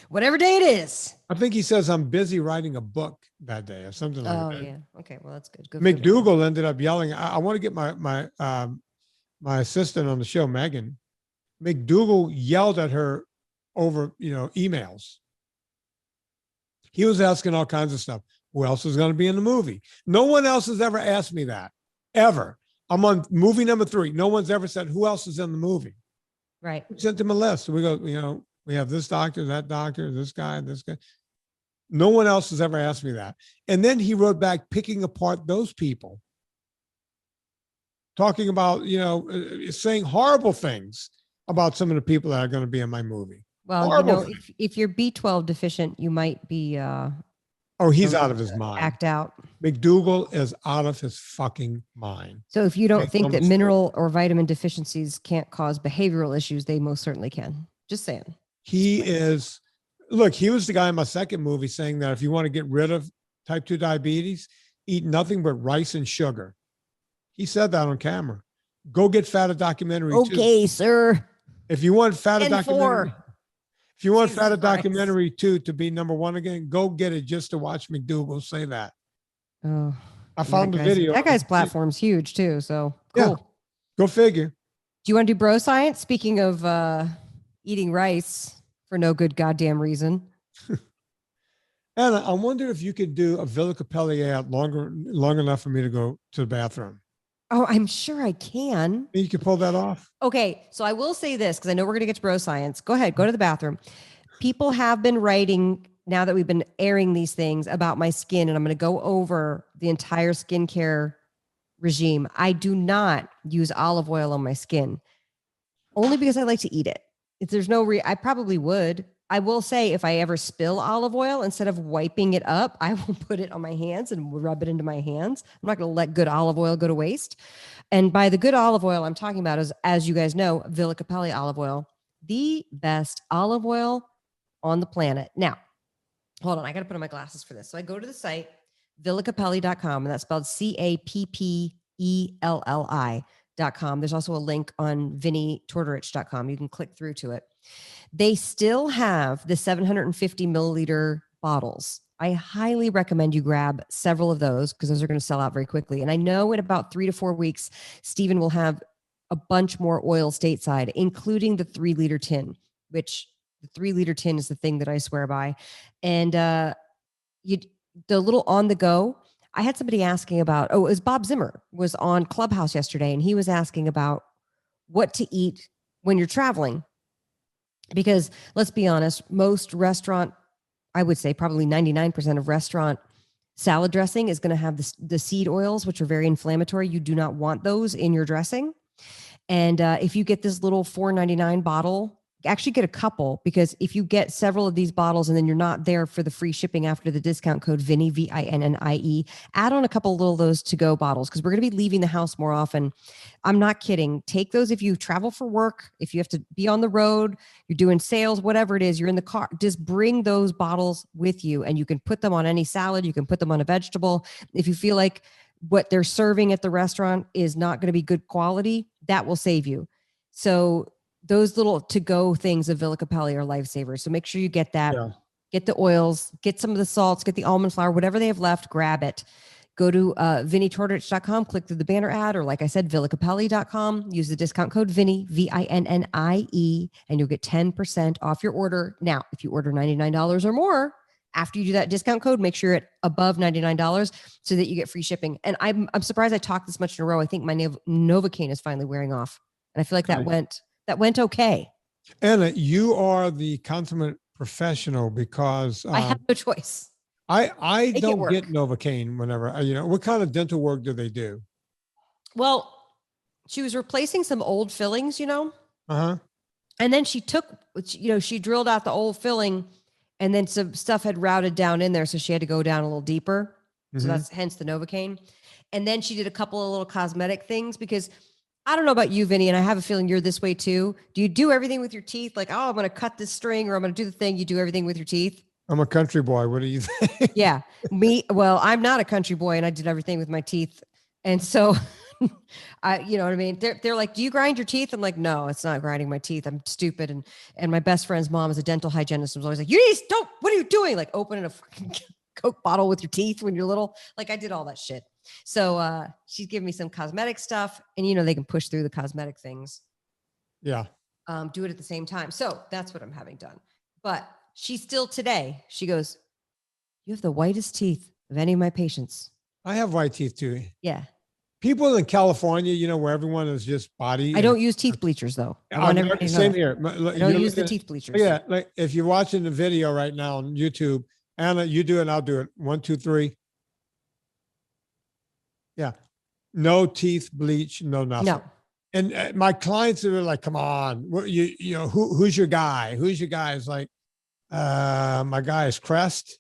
A: Whatever day it is.
B: I think he says I'm busy writing a book that day or something like that.
A: Oh, yeah. Okay. Well, that's good.
B: McDougall ended up yelling. I want to get my assistant on the show, Megan. McDougall yelled at her over, emails. He was asking all kinds of stuff. Who else is going to be in the movie? No one else has ever asked me that, ever. I'm on movie number 3. No one's ever said, who else is in the movie?
A: Right.
B: We sent him a list. We go, we have this doctor, that doctor, this guy, this guy. No one else has ever asked me that. And then he wrote back picking apart those people, talking about, saying horrible things about some of the people that are going to be in my movie.
A: Well, if you're B12 deficient, you might be.
B: Oh, he's out of his mind.
A: Act out.
B: McDougall is out of his fucking mind.
A: So if you don't think that mineral or vitamin deficiencies can't cause behavioral issues, they most certainly can. Just saying.
B: He was the guy in my second movie saying that if you want to get rid of type 2 diabetes, eat nothing but rice and sugar. He said that on camera. Go get Fat a Documentary 2.
A: Okay, sir.
B: If you want Fat a Documentary. If you want
A: Jesus
B: Fat a
A: Christ.
B: Documentary 2 to be number 1 again, go get it just to watch McDougall say that.
A: Oh,
B: I found the video.
A: That guy's platform's huge too. So cool.
B: Yeah, go figure.
A: Do you want to do bro science? Speaking of eating rice for no good goddamn reason.
B: Anna, I wonder if you could do a Villa Capelli ad long enough for me to go to the bathroom.
A: Oh, I'm sure I can.
B: You can pull that off.
A: Okay. So I will say this, because I know we're going to get to bro science. Go ahead. Go to the bathroom. People have been writing, now that we've been airing these things, about my skin, and I'm going to go over the entire skincare regime. I do not use olive oil on my skin, only because I like to eat it. If there's no I probably would. I will say, if I ever spill olive oil, instead of wiping it up, I will put it on my hands and rub it into my hands. I'm not going to let good olive oil go to waste. And by the good olive oil I'm talking about is, as you guys know, Villa Capelli olive oil, the best olive oil on the planet. Now, hold on. I got to put on my glasses for this. So I go to the site, villacapelli.com, and that's spelled CAPPELLI.com. There's also a link on vinnietortorich.com. You can click through to it. They still have the 750 milliliter bottles. I highly recommend you grab several of those, because those are going to sell out very quickly. And I know in about 3 to 4 weeks, Stephen will have a bunch more oil stateside, including the 3-liter tin, which the 3-liter tin is the thing that I swear by. And the little on the go, I had somebody asking about, it was Bob Zimmer was on Clubhouse yesterday, and he was asking about what to eat when you're traveling. Because let's be honest, most restaurant, I would say probably 99% of restaurant salad dressing is going to have the seed oils, which are very inflammatory. You do not want those in your dressing. And if you get this little $4.99 bottle, actually get a couple, because if you get several of these bottles and then you're not there for the free shipping after the discount code Vinnie, VINNIE, add on a couple little of those to-go bottles, because we're going to be leaving the house more often. I'm not kidding. Take those if you travel for work, if you have to be on the road, you're doing sales, whatever it is, you're in the car, just bring those bottles with you, and you can put them on any salad. You can put them on a vegetable. If you feel like what they're serving at the restaurant is not going to be good quality, that will save you. So those little to-go things of Villa Capelli are lifesavers. So make sure you get that. Yeah. get the oils, get some of the salts, get the almond flour, whatever they have left, grab it. Go to VinnieTortorich.com, click through the banner ad, or like I said, villicapelli.com. Use the discount code Vinnie, VINNIE, and you'll get 10% off your order. Now, if you order $99 or more, after you do that discount code, make sure it's above $99 so that you get free shipping. And I'm surprised I talked this much in a row. I think my Novocaine is finally wearing off. And I feel like that went okay.
B: Anna, you are the consummate professional because
A: I have no choice.
B: I don't get Novocaine whenever, what kind of dental work do they do?
A: Well, she was replacing some old fillings,
B: Uh-huh.
A: And then she took, she drilled out the old filling and then some stuff had routed down in there. So she had to go down a little deeper. Mm-hmm. So that's hence the Novocaine. And then she did a couple of little cosmetic things because I don't know about you, Vinnie, and I have a feeling you're this way too. Do you do everything with your teeth? Like, oh, I'm going to cut this string or I'm going to do the thing. You do everything with your teeth?
B: I'm a country boy. What do you think?
A: Yeah. Well, I'm not a country boy and I did everything with my teeth. And so you know what I mean? They're like, do you grind your teeth? I'm like, no, it's not grinding my teeth. I'm stupid. And my best friend's mom is a dental hygienist. And was always like, what are you doing? Like opening a fucking Coke bottle with your teeth when you're little. Like I did all that shit. So she's giving me some cosmetic stuff and they can push through the cosmetic things.
B: Yeah.
A: Do it at the same time. So that's what I'm having done. But she still today, she goes, you have the whitest teeth of any of my patients.
B: I have white teeth too.
A: Yeah.
B: People in California, where everyone is just body.
A: I don't use teeth bleachers though.
B: Same here.
A: I don't use the teeth bleachers.
B: Yeah. Like if you're watching the video right now on YouTube, Anna, you do it, I'll do it. 1, 2, 3. Yeah. No teeth bleach, no nothing.
A: No.
B: And my clients are like, come on, who's your guy? Who's your guy? It's like, my guy is Crest.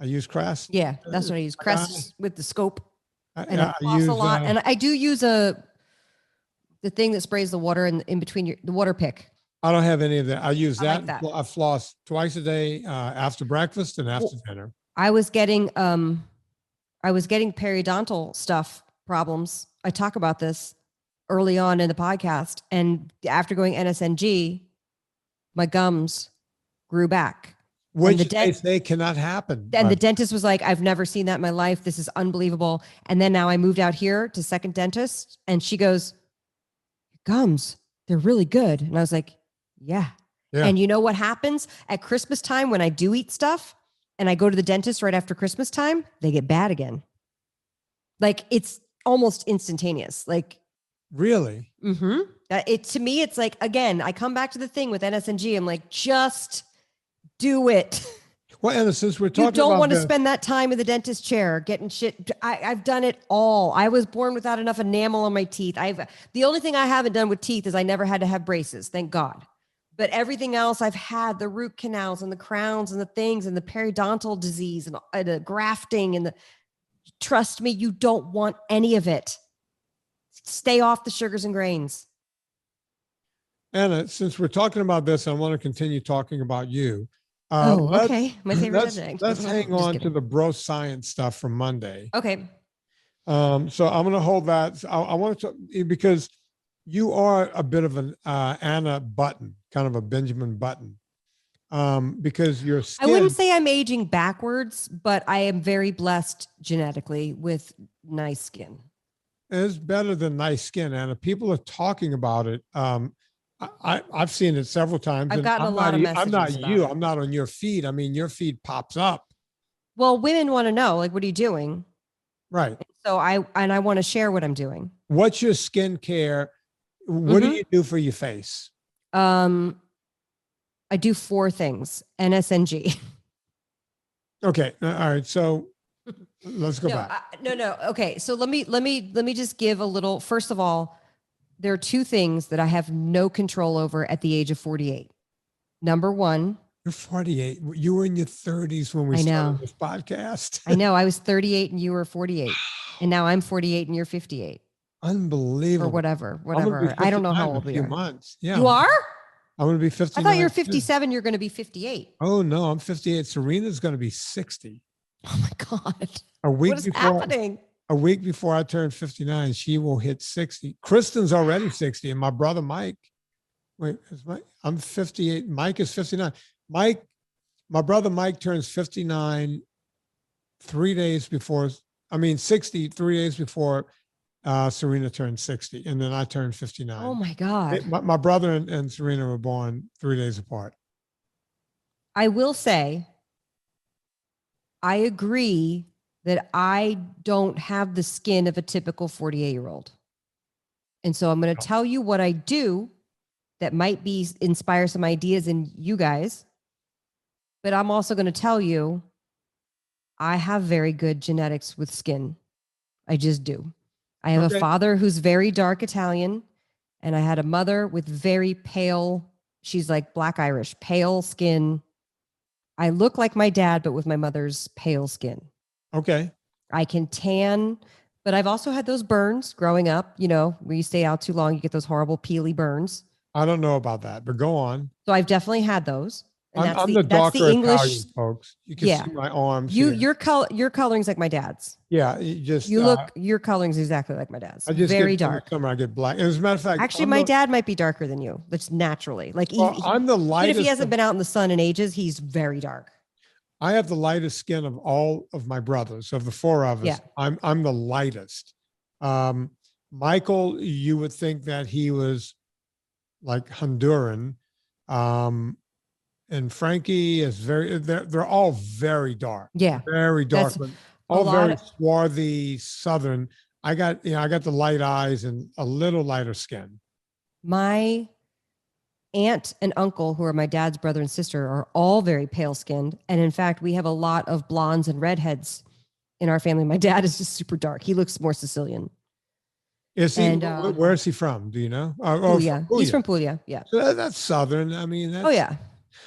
B: I use Crest.
A: Yeah, that's what I use. Crest with the scope. And I use a lot. And I do use the thing that sprays the water in between the water pick.
B: I don't have any of that. I use that.
A: Like that.
B: I floss twice a day, after breakfast and after dinner.
A: I was getting periodontal stuff problems. I talk about this early on in the podcast. And after going NSNG, my gums grew back.
B: Which they cannot happen.
A: And the dentist was like, I've never seen that in my life. This is unbelievable. And then now I moved out here to second dentist and she goes, gums, they're really good. And I was like, yeah. And you know what happens at Christmas time when I do eat stuff and I go to the dentist right after Christmas time, they get bad again. Like it's almost instantaneous. Like
B: really?
A: Mm-hmm. To me, it's like, again, I come back to the thing with NSNG. I'm like, just do it.
B: Well, and since we're talking about,
A: you don't want to spend that time in the dentist chair getting shit. I've done it all. I was born without enough enamel on my teeth. The only thing I haven't done with teeth is I never had to have braces. Thank God. But everything else I've had, the root canals and the crowns and the things and the periodontal disease and the grafting and trust me, you don't want any of it. Stay off the sugars and grains.
B: Anna, since we're talking about this, I want to continue talking about you.
A: Okay. My favorite subject.
B: Let's hang on to the bro science stuff from Monday.
A: Okay.
B: So I'm going to hold that. I want to, because you are a bit of an Anna Button, kind of a Benjamin Button, because your skin.
A: I wouldn't say I'm aging backwards, but I am very blessed genetically with nice skin.
B: It's better than nice skin, Anna. People are talking about it. I've seen it several times.
A: I've gotten a lot of messages.
B: I'm not you. I'm not on your feed. I mean, your feed pops up.
A: Well, women want to know, like, what are you doing?
B: Right.
A: So I want to share what I'm doing.
B: What's your skincare? What do you do for your face?
A: I do 4 things. NSNG.
B: Okay. All right. So let's go back.
A: No. Okay. So let me just give a little. First of all, there are 2 things that I have no control over at the age of 48. Number 1.
B: You're 48. You were in your 30s when we started this podcast.
A: I know. I was 38 and you were 48. And now I'm 48 and you're 58.
B: Unbelievable.
A: Or whatever. I don't know how old we are.
B: Months. Yeah.
A: You are?
B: I'm going to be 59.
A: I thought you're 57. You're going to be 58.
B: Oh, no. I'm 58. Serena's going to be 60.
A: Oh, my God.
B: What is happening? A week before I turn 59, she will hit 60. Kristen's already 60. And my brother, Mike, I'm 58. Mike is 59. Mike My brother Mike turns 59 3 days before, 60, 3 days before Serena turned 60. And then I turned 59.
A: Oh my God.
B: My brother and Serena were born 3 days apart.
A: I will say, I agree that I don't have the skin of a typical 48-year-old. And so I'm going to tell you what I do that might inspire some ideas in you guys. But I'm also going to tell you, I have very good genetics with skin. I just do. I have a father who's very dark Italian, and I had a mother with very pale, she's like Black Irish, pale skin. I look like my dad, but with my mother's pale skin.
B: Okay.
A: I can tan, but I've also had those burns growing up, where you stay out too long, you get those horrible peely burns.
B: I don't know about that, but go on.
A: So I've definitely had those. And
B: I'm the darker
A: the English,
B: Italian, folks. You can see my arms.
A: Your coloring's like my dad's.
B: Yeah,
A: your coloring's exactly like my dad's. Very dark.
B: Summer I get black. As a matter of fact,
A: actually, my dad might be darker than you. That's naturally
B: I'm the lightest.
A: Even if he hasn't been out in the sun in ages, he's very dark.
B: I have the lightest skin of all of my brothers. Of the four of us, yeah. I'm the lightest. Michael, you would think that he was like Honduran. And Frankie is they're all very dark.
A: Yeah.
B: Very dark. All very swarthy Southern. I got the light eyes and a little lighter skin.
A: My aunt and uncle, who are my dad's brother and sister, are all very pale skinned. And in fact, we have a lot of blondes and redheads in our family. My dad is just super dark. He looks more Sicilian.
B: Is he? Where is he from? Do you know?
A: Puglia. He's from Puglia. Yeah.
B: So that's Southern.
A: Oh yeah.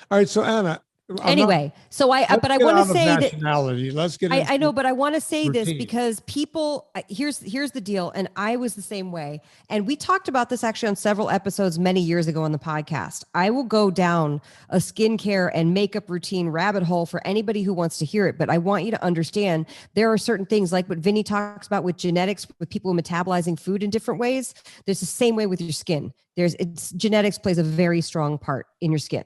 B: All right. So Anna.
A: Anyway, but I want to say that
B: let's get.
A: I know, but I want to say this because people. Here's the deal, and I was the same way. And we talked about this actually on several episodes many years ago on the podcast. I will go down a skincare and makeup routine rabbit hole for anybody who wants to hear it. But I want you to understand there are certain things like what Vinnie talks about with genetics, with people metabolizing food in different ways. There's the same way with your skin. Genetics plays a very strong part in your skin.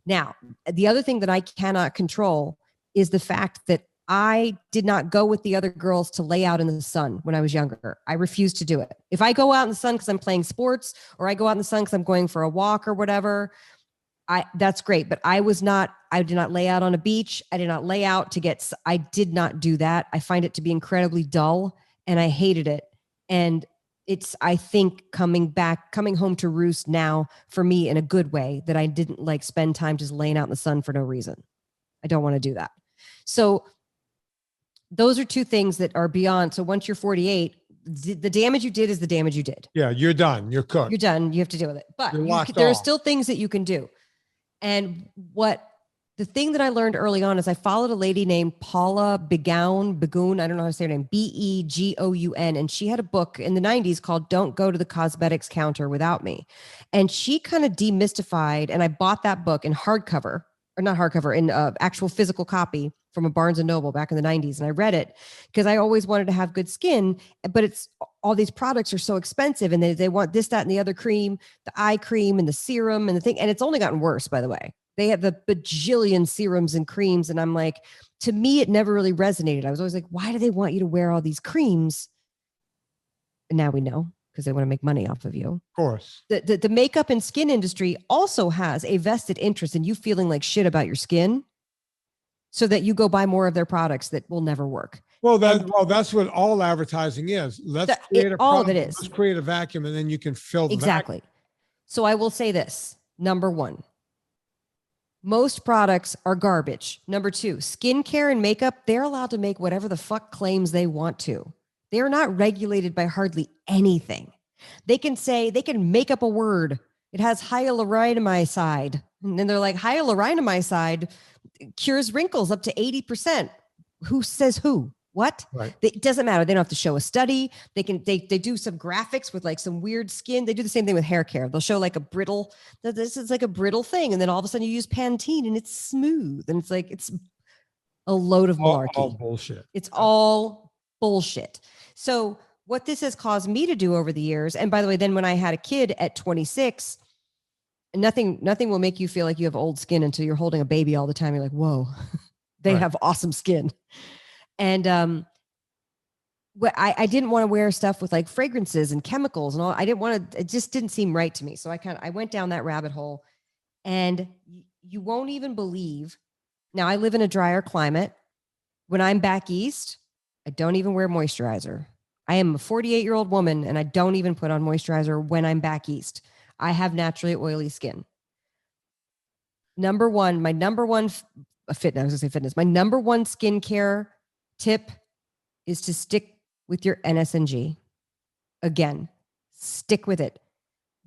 A: Now, the other thing that I cannot control is the fact that I did not go with the other girls to lay out in the sun when I was younger. I refused to do it. If I go out in the sun because I'm playing sports, or I go out in the sun because I'm going for a walk or whatever, that's great. But I did not lay out on a beach. I did not lay out I did not do that. I find it to be incredibly dull, and I hated it. And it's, I think, coming home to roost now for me in a good way, that I didn't spend time just laying out in the sun for no reason. I don't want to do that. So those are two things that are beyond. So once you're 48, the damage you did is the damage you did.
B: Yeah, you're done. You're cooked.
A: You're done. You have to deal with it. But there are still things that you can do. And the thing that I learned early on is I followed a lady named Paula Begoun. I don't know how to say her name, Begoun. And she had a book in the 90s called Don't Go to the Cosmetics Counter Without Me. And she kind of demystified, and I bought that book in hardcover, or not hardcover, in actual physical copy from a Barnes & Noble back in the 90s. And I read it because I always wanted to have good skin, but all these products are so expensive, and they want this, that, and the other cream, the eye cream and the serum and the thing. And it's only gotten worse, by the way. They have the bajillion serums and creams. And I'm like, to me, it never really resonated. I was always like, why do they want you to wear all these creams? And now we know, because they want to make money off of you.
B: Of course.
A: The makeup and skin industry also has a vested interest in you feeling like shit about your skin, so that you go buy more of their products that will never work.
B: Well, that's what all advertising is. Let's create a vacuum, and then you can fill the
A: exactly.
B: vacuum.
A: So I will say this. Number one, most products are garbage. Number two, skincare and makeup, they're allowed to make whatever the fuck claims they want to. They are not regulated by hardly anything. They can make up a word. It has hyaluronamide. And then they're like, hyaluronamide cures wrinkles up to 80%. Who says who? What?
B: Right.
A: It doesn't matter. They don't have to show a study. They do some graphics with some weird skin. They do the same thing with hair care. They'll show this is like a brittle thing. And then all of a sudden you use Pantene and it's smooth. And it's a load of malarkey.
B: All bullshit.
A: It's all bullshit. So what this has caused me to do over the years, and by the way, then when I had a kid at 26, Nothing will make you feel like you have old skin until you're holding a baby all the time. You're like, whoa, they have awesome skin. And I didn't want to wear stuff with like fragrances and chemicals and all. I didn't want to, it just didn't seem right to me. So I went down that rabbit hole, and you won't even believe. Now I live in a drier climate. When I'm back east, I don't even wear moisturizer. I am a 48-year-old woman, and I don't even put on moisturizer when I'm back east. I have naturally oily skin. My number one skincare tip is to stick with your NSNG. Again, stick with it.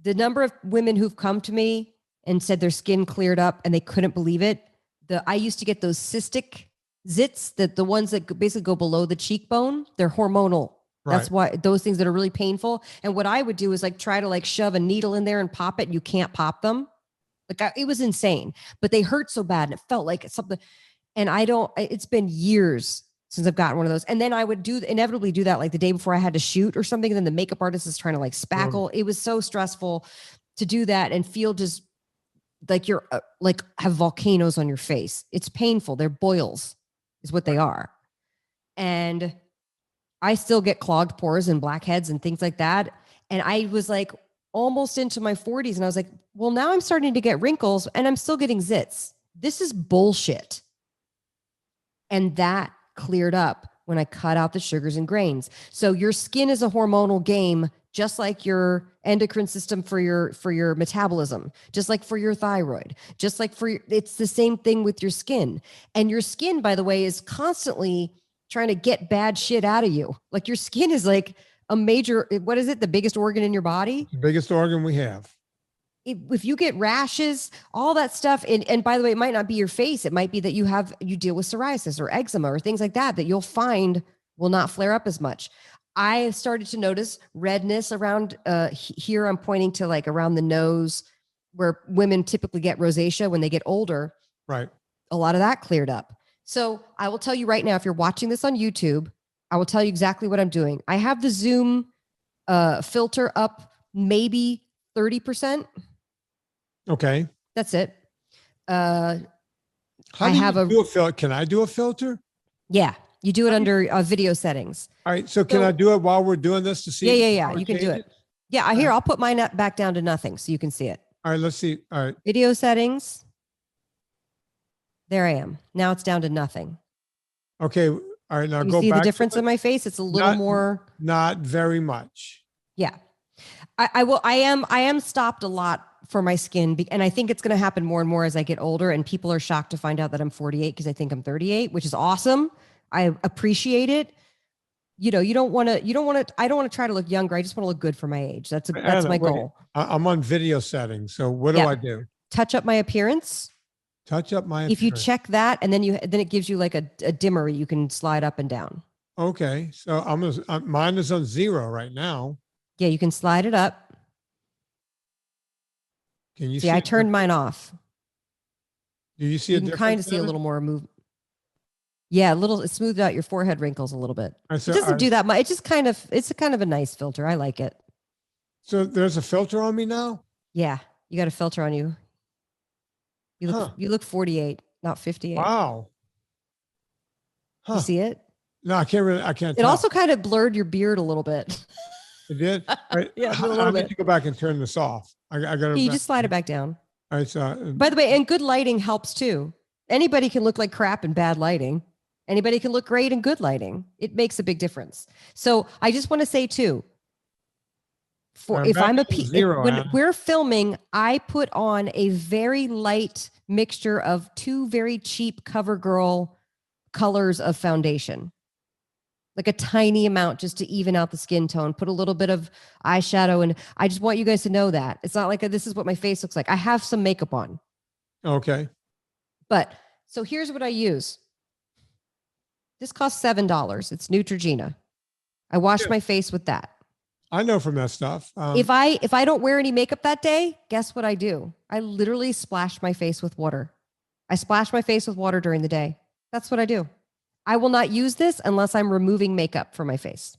A: The number of women who've come to me and said their skin cleared up and they couldn't believe it. I used to get those cystic zits, the ones that basically go below the cheekbone. They're hormonal. Right. That's why those things that are really painful. And what I would do is like try to like shove a needle in there and pop it. And you can't pop them. Like it was insane, but they hurt so bad. And it felt like something. And it's been years since I've gotten one of those. And then I would inevitably do that like the day before I had to shoot or something. And then the makeup artist is trying to like spackle. It was so stressful to do that and feel just like you're like have volcanoes on your face. It's painful. They're boils is what they are. And I still get clogged pores and blackheads and things like that. And I was like almost into my 40s. And I was like, well, now I'm starting to get wrinkles and I'm still getting zits. This is bullshit. And that cleared up when I cut out the sugars and grains. So your skin is a hormonal game, just like your endocrine system for your metabolism, just like for your thyroid, just like it's the same thing with your skin. And your skin, by the way, is constantly trying to get bad shit out of you. Like your skin is like a major, what is it? The biggest organ in your body?
B: The biggest organ we have.
A: If you get rashes, all that stuff, and by the way, it might not be your face. It might be that you deal with psoriasis or eczema or things like that you'll find will not flare up as much. I started to notice redness around here. I'm pointing to like around the nose where women typically get rosacea when they get older.
B: Right.
A: A lot of that cleared up. So I will tell you right now, if you're watching this on YouTube, I will tell you exactly what I'm doing. I have the zoom filter up maybe 30%.
B: Okay.
A: That's it.
B: How do you do a filter? Can I do a filter?
A: Yeah. You do it under video settings.
B: All right. So can I do it while we're doing this to see?
A: Yeah. You can do it. Yeah. Here, I'll put mine back down to nothing so you can see it.
B: All right. Let's see. All right.
A: Video settings. There I am. Now it's down to nothing.
B: Okay. All right. Now
A: you
B: go back.
A: See the difference in my face? It's a little more.
B: Not very much.
A: Yeah. I am stopped a lot for my skin. And I think it's going to happen more and more as I get older. And people are shocked to find out that I'm 48 because I think I'm 38, which is awesome. I appreciate it. I don't want to try to look younger. I just want to look good for my age. That's my goal.
B: I'm on video settings. So what do I do?
A: Touch up my appearance. If you check that, and then it gives you like a dimmer you can slide up and down.
B: Okay. So mine is on 0 right now.
A: Yeah, you can slide it up.
B: Can you see?
A: I turned mine off.
B: Do you see
A: you can kind of see a little more movement. Yeah, it smoothed out your forehead wrinkles a little bit. It doesn't do that much. It's kind of a nice filter. I like it.
B: So there's a filter on me now?
A: Yeah, you got a filter on you. You look 48, not 58.
B: Wow.
A: You see it?
B: No, I can't.
A: It also kind of blurred your beard a little bit.
B: It did? Right.
A: Yeah, a little bit.
B: I need to go back and turn this off. I got to.
A: You just slide it back down.
B: All right. So,
A: by the way, and good lighting helps too. Anybody can look like crap in bad lighting. Anybody can look great in good lighting. It makes a big difference. So I just want to say too, when we're filming, I put on a very light mixture of 2 very cheap CoverGirl colors of foundation. Like a tiny amount just to even out the skin tone, put a little bit of eyeshadow. And I just want you guys to know that it's not like this is what my face looks like. I have some makeup on.
B: Okay.
A: But so here's what I use. This costs $7. It's Neutrogena. I wash my face with that.
B: I know from that stuff.
A: If I don't wear any makeup that day, guess what I do? I literally splash my face with water. I splash my face with water during the day. That's what I do. I will not use this unless I'm removing makeup from my face.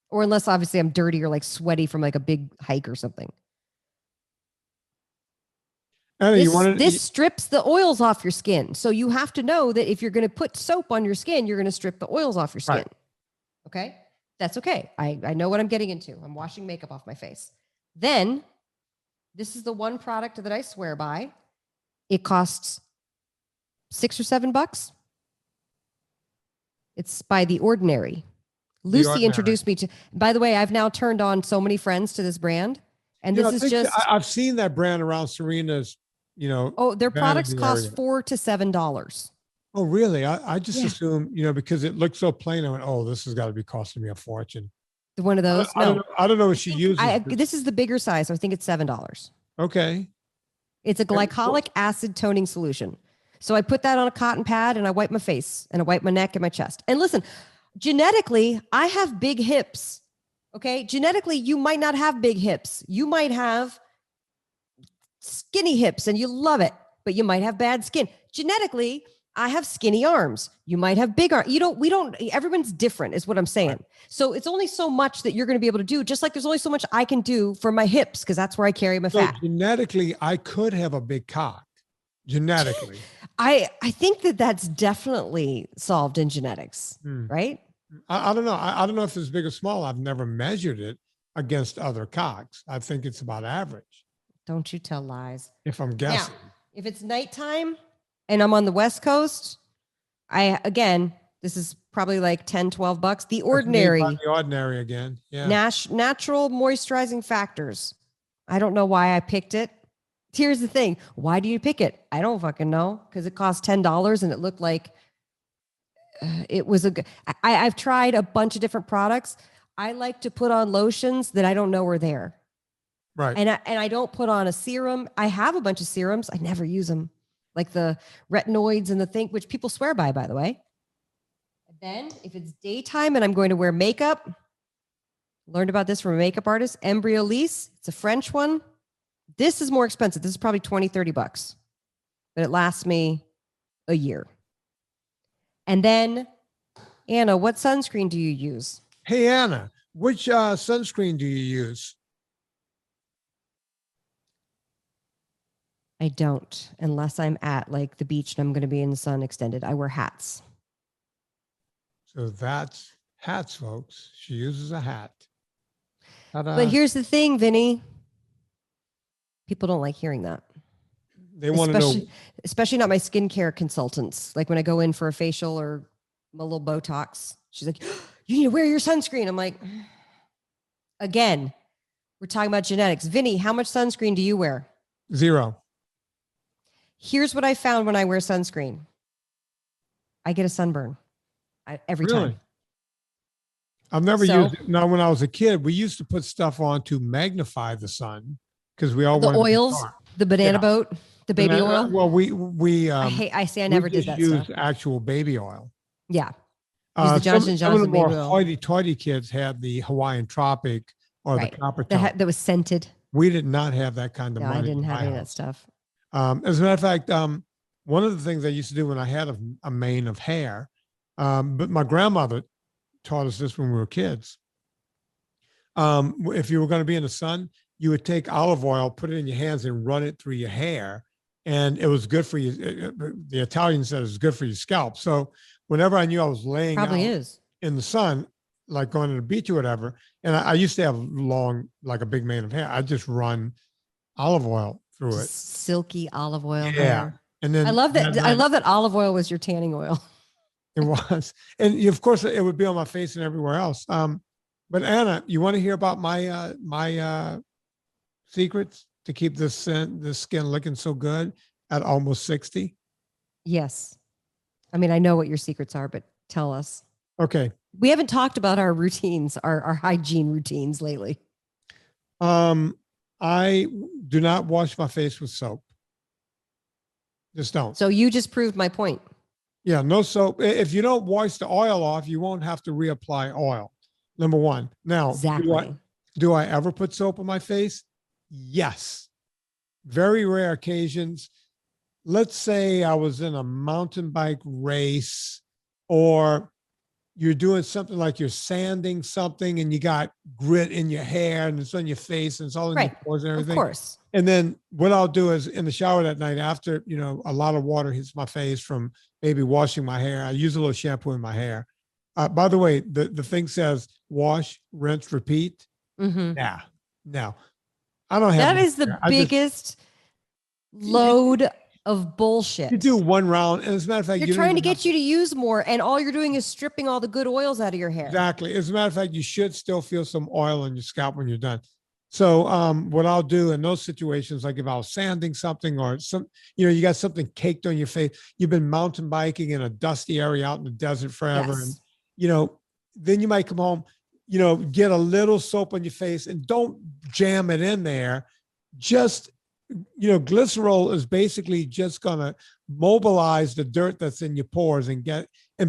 A: Or unless obviously I'm dirty or like sweaty from like a big hike or something.
B: Anna,
A: This strips the oils off your skin. So you have to know that if you're going to put soap on your skin, you're going to strip the oils off your skin.
B: Right.
A: Okay. That's okay. I know what I'm getting into. I'm washing makeup off my face. Then this is the one product that I swear by. It costs $6 or $7. It's by The Ordinary. Lucy introduced me to, by the way, I've now turned on so many friends to this brand. And this is just,
B: I've seen that brand around Serena's,
A: their products cost $4 to $7.
B: Oh, really? I just assumed, because it looked so plain. I went, oh, this has got to be costing me a fortune.
A: One of those?
B: I don't know what she uses.
A: This is the bigger size. So I think it's $7.
B: Okay.
A: It's a glycolic acid toning solution. So I put that on a cotton pad and I wipe my face and I wipe my neck and my chest. And listen, genetically, I have big hips. Okay. Genetically, you might not have big hips. You might have skinny hips and you love it, but you might have bad skin. Genetically, I have skinny arms. You might have big arms. Everyone's different is what I'm saying. Right. So it's only so much that you're going to be able to do, just like there's only so much I can do for my hips because that's where I carry my fat.
B: Genetically, I could have a big cock. Genetically.
A: I think that's definitely solved in genetics, right?
B: I don't know. I don't know if it's big or small. I've never measured it against other cocks. I think it's about average.
A: Don't you tell lies.
B: If I'm guessing.
A: Now, if it's nighttime and I'm on the West Coast, this is probably like $10, $12. The Ordinary.
B: The Ordinary again. Yeah.
A: Natural moisturizing factors. I don't know why I picked it. Here's the thing. Why do you pick it? I don't fucking know. Because it cost $10 and it looked like it was I've tried a bunch of different products. I like to put on lotions that I don't know are there.
B: Right.
A: And I don't put on a serum. I have a bunch of serums. I never use them. Like the retinoids and the thing, which people swear by the way. And then if it's daytime and I'm going to wear makeup, learned about this from a makeup artist, Embryolisse. It's a French one. This is more expensive. This is probably $20, $30, but it lasts me a year. And then, Anna, what sunscreen do you use?
B: Hey, Anna, which sunscreen do you use?
A: I don't, unless I'm at like the beach and I'm going to be in the sun extended. I wear hats.
B: So that's hats, folks. She uses a hat. Ta-da.
A: But here's the thing, Vinny. People don't like hearing that.
B: They want to know.
A: Especially not my skincare consultants. Like when I go in for a facial or a little Botox, she's like, you need to wear your sunscreen. I'm like, again, we're talking about genetics. Vinny, how much sunscreen do you wear?
B: 0.
A: Here's what I found when I wear sunscreen. I get a sunburn every time.
B: I've never used it. Now, when I was a kid, we used to put stuff on to magnify the sun because we all wanted
A: oils, the banana boat, the baby oil.
B: Well, we
A: I never did that
B: use
A: stuff.
B: Actual baby oil.
A: Yeah. Use the Johnson
B: some of the
A: baby
B: more
A: oil.
B: hoity-toity kids had the Hawaiian Tropic or the copper tone.
A: That was scented.
B: We did not have that kind of money.
A: I didn't have any of that stuff.
B: As a matter of fact, one of the things I used to do when I had a mane of hair, but my grandmother taught us this when we were kids. If you were going to be in the sun, you would take olive oil, put it in your hands and run it through your hair. And it was good for you. The Italian said it was good for your scalp. So whenever I knew I was laying out in the sun, like going to the beach or whatever, and I used to have long, like a big mane of hair, I'd just run olive oil through it.
A: Silky olive oil.
B: Yeah.
A: Hair.
B: And then
A: I love that. I love that olive oil was your tanning oil.
B: It was. And of course it would be on my face and everywhere else. But Anna, you want to hear about my secrets to keep this skin looking so good at almost 60?
A: Yes. I mean, I know what your secrets are, but tell us.
B: Okay.
A: We haven't talked about our routines, our hygiene routines lately.
B: I do not wash my face with soap. Just don't.
A: So you just proved my point.
B: Yeah, no soap. If you don't wash the oil off, you won't have to reapply oil. Number one. Now,
A: exactly.
B: Do I ever put soap on my face? Yes. Very rare occasions. Let's say I was in a mountain bike race or you're doing something like you're sanding something and you got grit in your hair and it's on your face and it's all in your pores and everything.
A: Of course.
B: And then what I'll do is in the shower that night after, a lot of water hits my face from maybe washing my hair, I use a little shampoo in my hair. By the way, the thing says wash, rinse, repeat.
A: Mm-hmm.
B: Yeah. Now, I don't have
A: that is the biggest load of bullshit.
B: You do one round, and as a matter of fact,
A: they're trying to get you to use more, and all you're doing is stripping all the good oils out of your hair.
B: Exactly. As a matter of fact, you should still feel some oil on your scalp when you're done. So what I'll do in those situations, like if I was sanding something or you got something caked on your face, you've been mountain biking in a dusty area out in the desert forever.
A: Yes.
B: And, then you might come home, get a little soap on your face and don't jam it in there. Just, glycerol is basically just going to mobilize the dirt that's in your pores and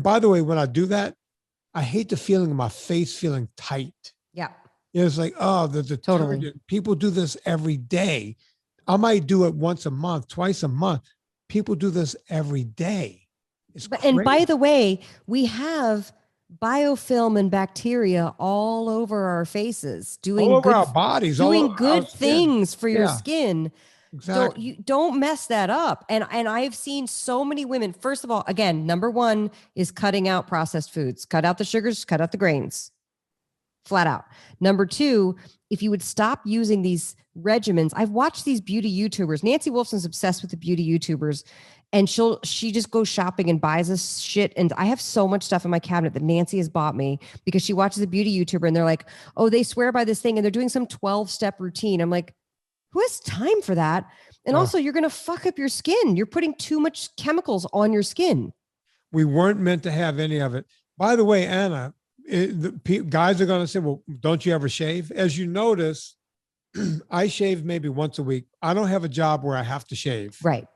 B: by the way, when I do that, I hate the feeling of my face feeling tight.
A: Yeah.
B: It's like, the detergent. Totally. People do this every day. I might do it once a month, twice a month. People do this every day.
A: And by the way, we have biofilm and bacteria all over our faces, doing
B: all over our bodies,
A: doing good things for your skin.
B: Exactly.
A: Don't mess that up. And I've seen so many women. First of all, again, number one is cutting out processed foods, cut out the sugars, cut out the grains. Flat out. Number two, if you would stop using these regimens, I've watched these beauty YouTubers. Nancy Wolfson's obsessed with the beauty YouTubers, and she just goes shopping and buys this shit. And I have so much stuff in my cabinet that Nancy has bought me because she watches a beauty YouTuber and they're like, oh, they swear by this thing and they're doing some 12-step routine. I'm like, who has time for that? And also, you're going to fuck up your skin. You're putting too much chemicals on your skin.
B: We weren't meant to have any of it. By the way, Anna, guys are going to say, well, don't you ever shave? As you notice, I shave maybe once a week. I don't have a job where I have to shave.
A: Right.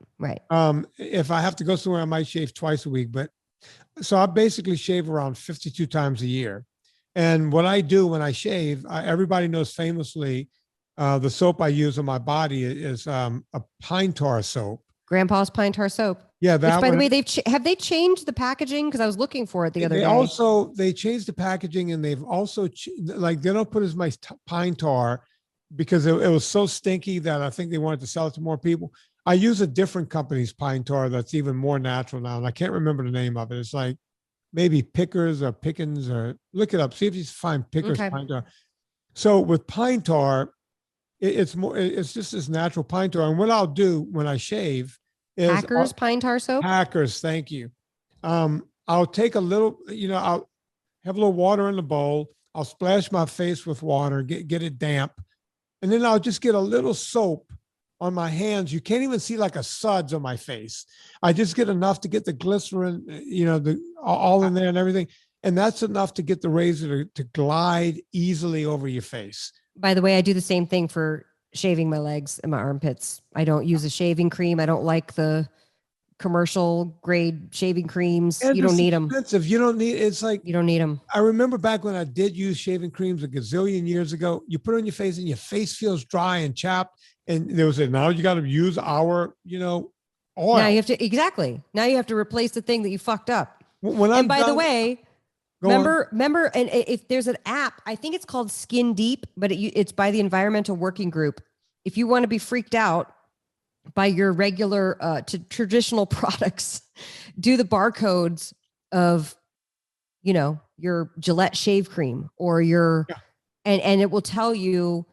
B: If I have to go somewhere, I might shave twice a week. But so I basically shave around 52 times a year. And what I do when I shave, everybody knows famously, the soap I use on my body is a pine tar soap.
A: Grandpa's pine tar soap.
B: Yeah, that.
A: Which, by the way, have they changed the packaging? Because I was looking for it the other day.
B: They changed the packaging, and they've also they don't put as much pine tar because it was so stinky that I think they wanted to sell it to more people. I use a different company's pine tar that's even more natural now, and I can't remember the name of it. It's like maybe Pickers or Pickens, or look it up. See if you find Pickers pine tar. So with pine tar, it's just this natural pine tar. And what I'll do when I shave is
A: Hackers pine tar soap.
B: Hackers, thank you. I'll take a little, I'll have a little water in the bowl. I'll splash my face with water, get it damp, and then I'll just get a little soap on my hands. You can't even see like a suds on my face. I just get enough to get the glycerin, all in there and everything, and that's enough to get the razor to glide easily over your face.
A: By the way, I do the same thing for shaving my legs and my armpits. I don't use a shaving cream. I don't like the commercial grade shaving creams. You don't need them.
B: Expensive. You don't need. It's like
A: you don't need them.
B: I remember back when I did use shaving creams a gazillion years ago. You put it on your face and your face feels dry and chapped. And there was now you got to use our oil.
A: Now you have to Now you have to replace the thing that you fucked up. By the way. Remember, and if there's an app, I think it's called Skin Deep, but it's by the Environmental Working Group. If you want to be freaked out by your regular traditional products, do the barcodes of, your Gillette shave cream or and it will tell you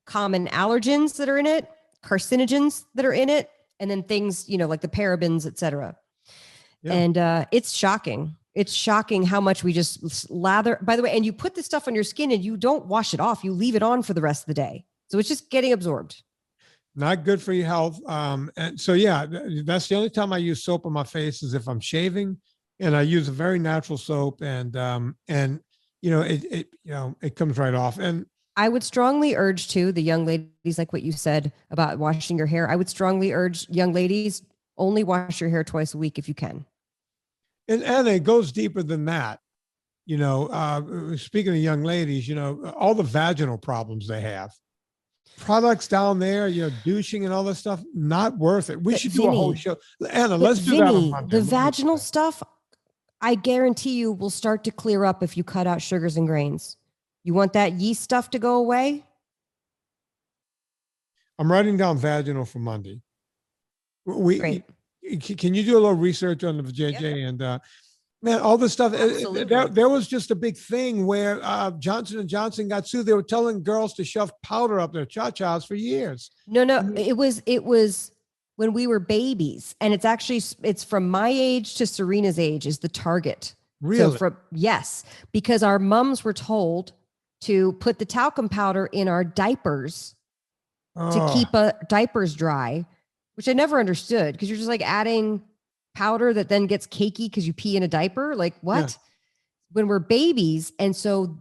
A: common allergens that are in it, carcinogens that are in it, and then things, like the parabens, et cetera. Yeah. And it's shocking. It's shocking how much we just lather. By the way, and you put this stuff on your skin and you don't wash it off. You leave it on for the rest of the day. So it's just getting absorbed.
B: Not good for your health. And so, yeah, that's the only time I use soap on my face is if I'm shaving, and I use a very natural soap, and it comes right off. And
A: I would strongly urge too, the young ladies, like what you said about washing your hair. I would strongly urge young ladies, only wash your hair twice a week if you can.
B: And it goes deeper than that. Speaking of young ladies, all the vaginal problems they have. Products down there, douching and all this stuff, not worth it. We should do a whole show. Anna, let's do that on Monday.
A: The vaginal stuff, I guarantee you will start to clear up if you cut out sugars and grains. You want that yeast stuff to go away?
B: I'm writing down vaginal for Monday.
A: Great.
B: Can you do a little research on the JJ and man, all this stuff? There was just a big thing where Johnson and Johnson got sued. They were telling girls to shove powder up their cha-chas for years.
A: No, it was when we were babies, and it's from my age to Serena's age is the target.
B: Really?
A: So yes, because our moms were told to put the talcum powder in our diapers to keep diapers dry, which I never understood, because you're just like adding powder that then gets cakey because you pee in a diaper. Like what? Yeah. When we're babies. And so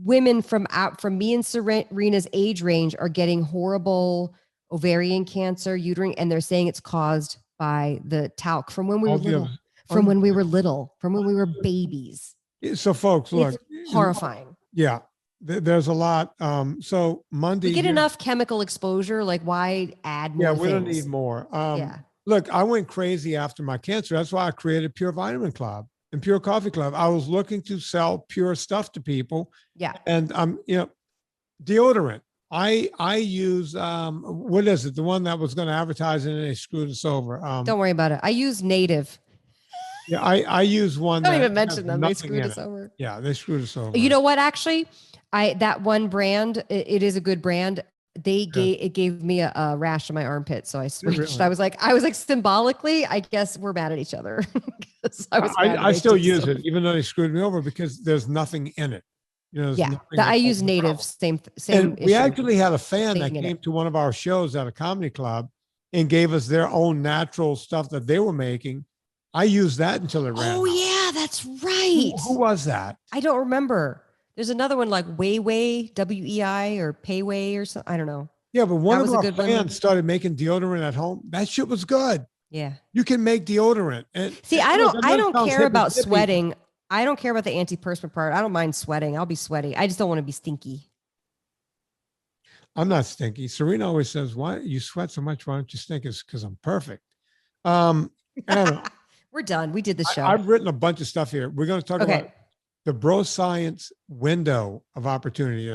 A: women from me and Serena's age range are getting horrible ovarian cancer, uterine, and they're saying it's caused by the talc from when we were little, from when we were babies.
B: So folks, look,
A: it's horrifying.
B: Yeah. There's a lot. So Monday,
A: we get enough chemical exposure. Like, why add more?
B: Yeah, we don't need more. Look, I went crazy after my cancer. That's why I created Pure Vitamin Club and Pure Coffee Club. I was looking to sell pure stuff to people.
A: Yeah,
B: and deodorant. I use what is it? The one that was going to advertise it and they screwed us over.
A: Don't worry about it. I use Native.
B: Yeah, I use one.
A: Don't even mention them. They screwed us over.
B: Yeah, they screwed us over.
A: You know what? Actually, that one brand, it is a good brand. It gave me a rash in my armpit, so I switched. Really? I was like symbolically, I guess we're mad at each other.
B: I still use it, even though they screwed me over, because there's nothing in it.
A: I use Native. Same.
B: And we actually had a fan that came to one of our shows at a comedy club and gave us their own natural stuff that they were making. I used that until it ran.
A: Oh yeah, that's right.
B: Who was that?
A: I don't remember. There's another one like Wei, WEI or Payway or something. I don't know.
B: Yeah, but one of our fans started making deodorant at home. That shit was good.
A: Yeah.
B: You can make deodorant. And
A: see, I don't care about sweating. I don't care about the antiperspirant part. I don't mind sweating. I'll be sweaty. I just don't want to be stinky.
B: I'm not stinky. Serena always says, "Why you sweat so much? Why don't you stink?" It's because I'm perfect.
A: We're done. We did the show.
B: I've written a bunch of stuff here. We're going to talk about the bro science window of opportunity,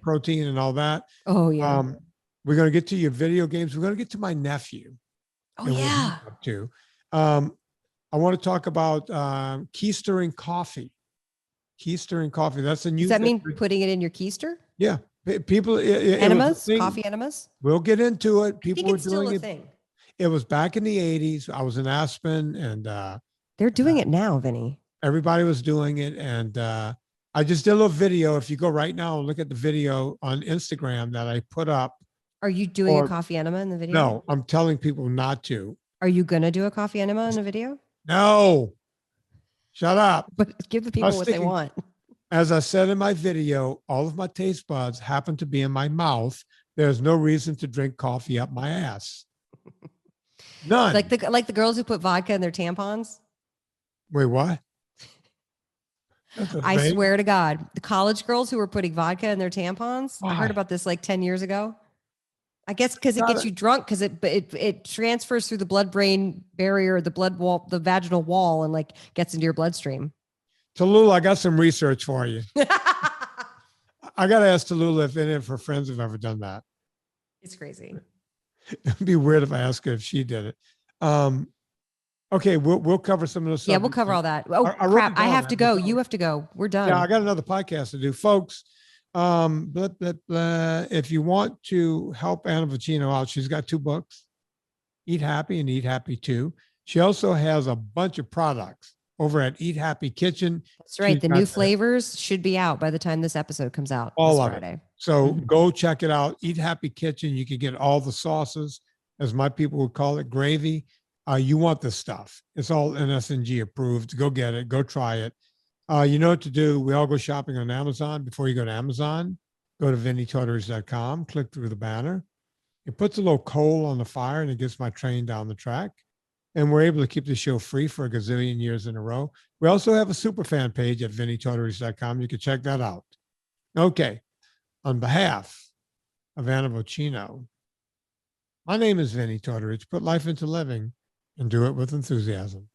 B: protein and all that.
A: Oh yeah.
B: We're going to get to your video games. We're going to get to my nephew.
A: Oh yeah.
B: Up to. I want to talk about keistering coffee. Keistering coffee. That's a new.
A: Does that mean putting it in your keister?
B: Yeah. People.
A: Enemas? Coffee enemas?
B: We'll get into it. People were
A: doing
B: it.
A: Thing.
B: It was back in the 80s. I was in Aspen and
A: they're doing it now, Vinny.
B: Everybody was doing it. And I just did a little video. If you go right now and look at the video on Instagram that I put up.
A: Are you doing a coffee enema in the video?
B: No, I'm telling people not to.
A: Are you going to do a coffee enema in the video?
B: No. Shut up.
A: But give the people what they want.
B: As I said in my video, all of my taste buds happen to be in my mouth. There's no reason to drink coffee up my ass. None.
A: Like the girls who put vodka in their tampons.
B: Wait, what?
A: I swear to God, the college girls who were putting vodka in their tampons. Why? I heard about this like 10 years ago. I guess because it gets you drunk, because it transfers through the blood-brain barrier, the blood wall, the vaginal wall, and like gets into your bloodstream.
B: Tallulah, I got some research for you. I got to ask Tallulah if any of her friends have ever done that.
A: It's crazy.
B: It'd be weird if I asked her if she did it. Okay, we'll cover some of those.
A: Yeah, we'll cover all that. Oh, crap. I have to go. You have to go. We're done.
B: Yeah, I got another podcast to do. Folks, if you want to help Anna Vocino out, she's got 2 books, Eat Happy and Eat Happy 2. She also has a bunch of products over at Eat Happy Kitchen.
A: That's right. The new flavors should be out by the time this episode comes out.
B: All of it. So go check it out. Eat Happy Kitchen. You can get all the sauces, as my people would call it, gravy. You want this stuff. It's all NSNG approved. Go get it. Go try it. You know what to do. We all go shopping on Amazon. Before you go to Amazon, go to VinnieTortorich.com, click through the banner. It puts a little coal on the fire and it gets my train down the track. And we're able to keep the show free for a gazillion years in a row. We also have a super fan page at VinnieTortorich.com. You can check that out. Okay. On behalf of Anna Vocino, my name is Vinnie Tortorich. Put life into living and do it with enthusiasm.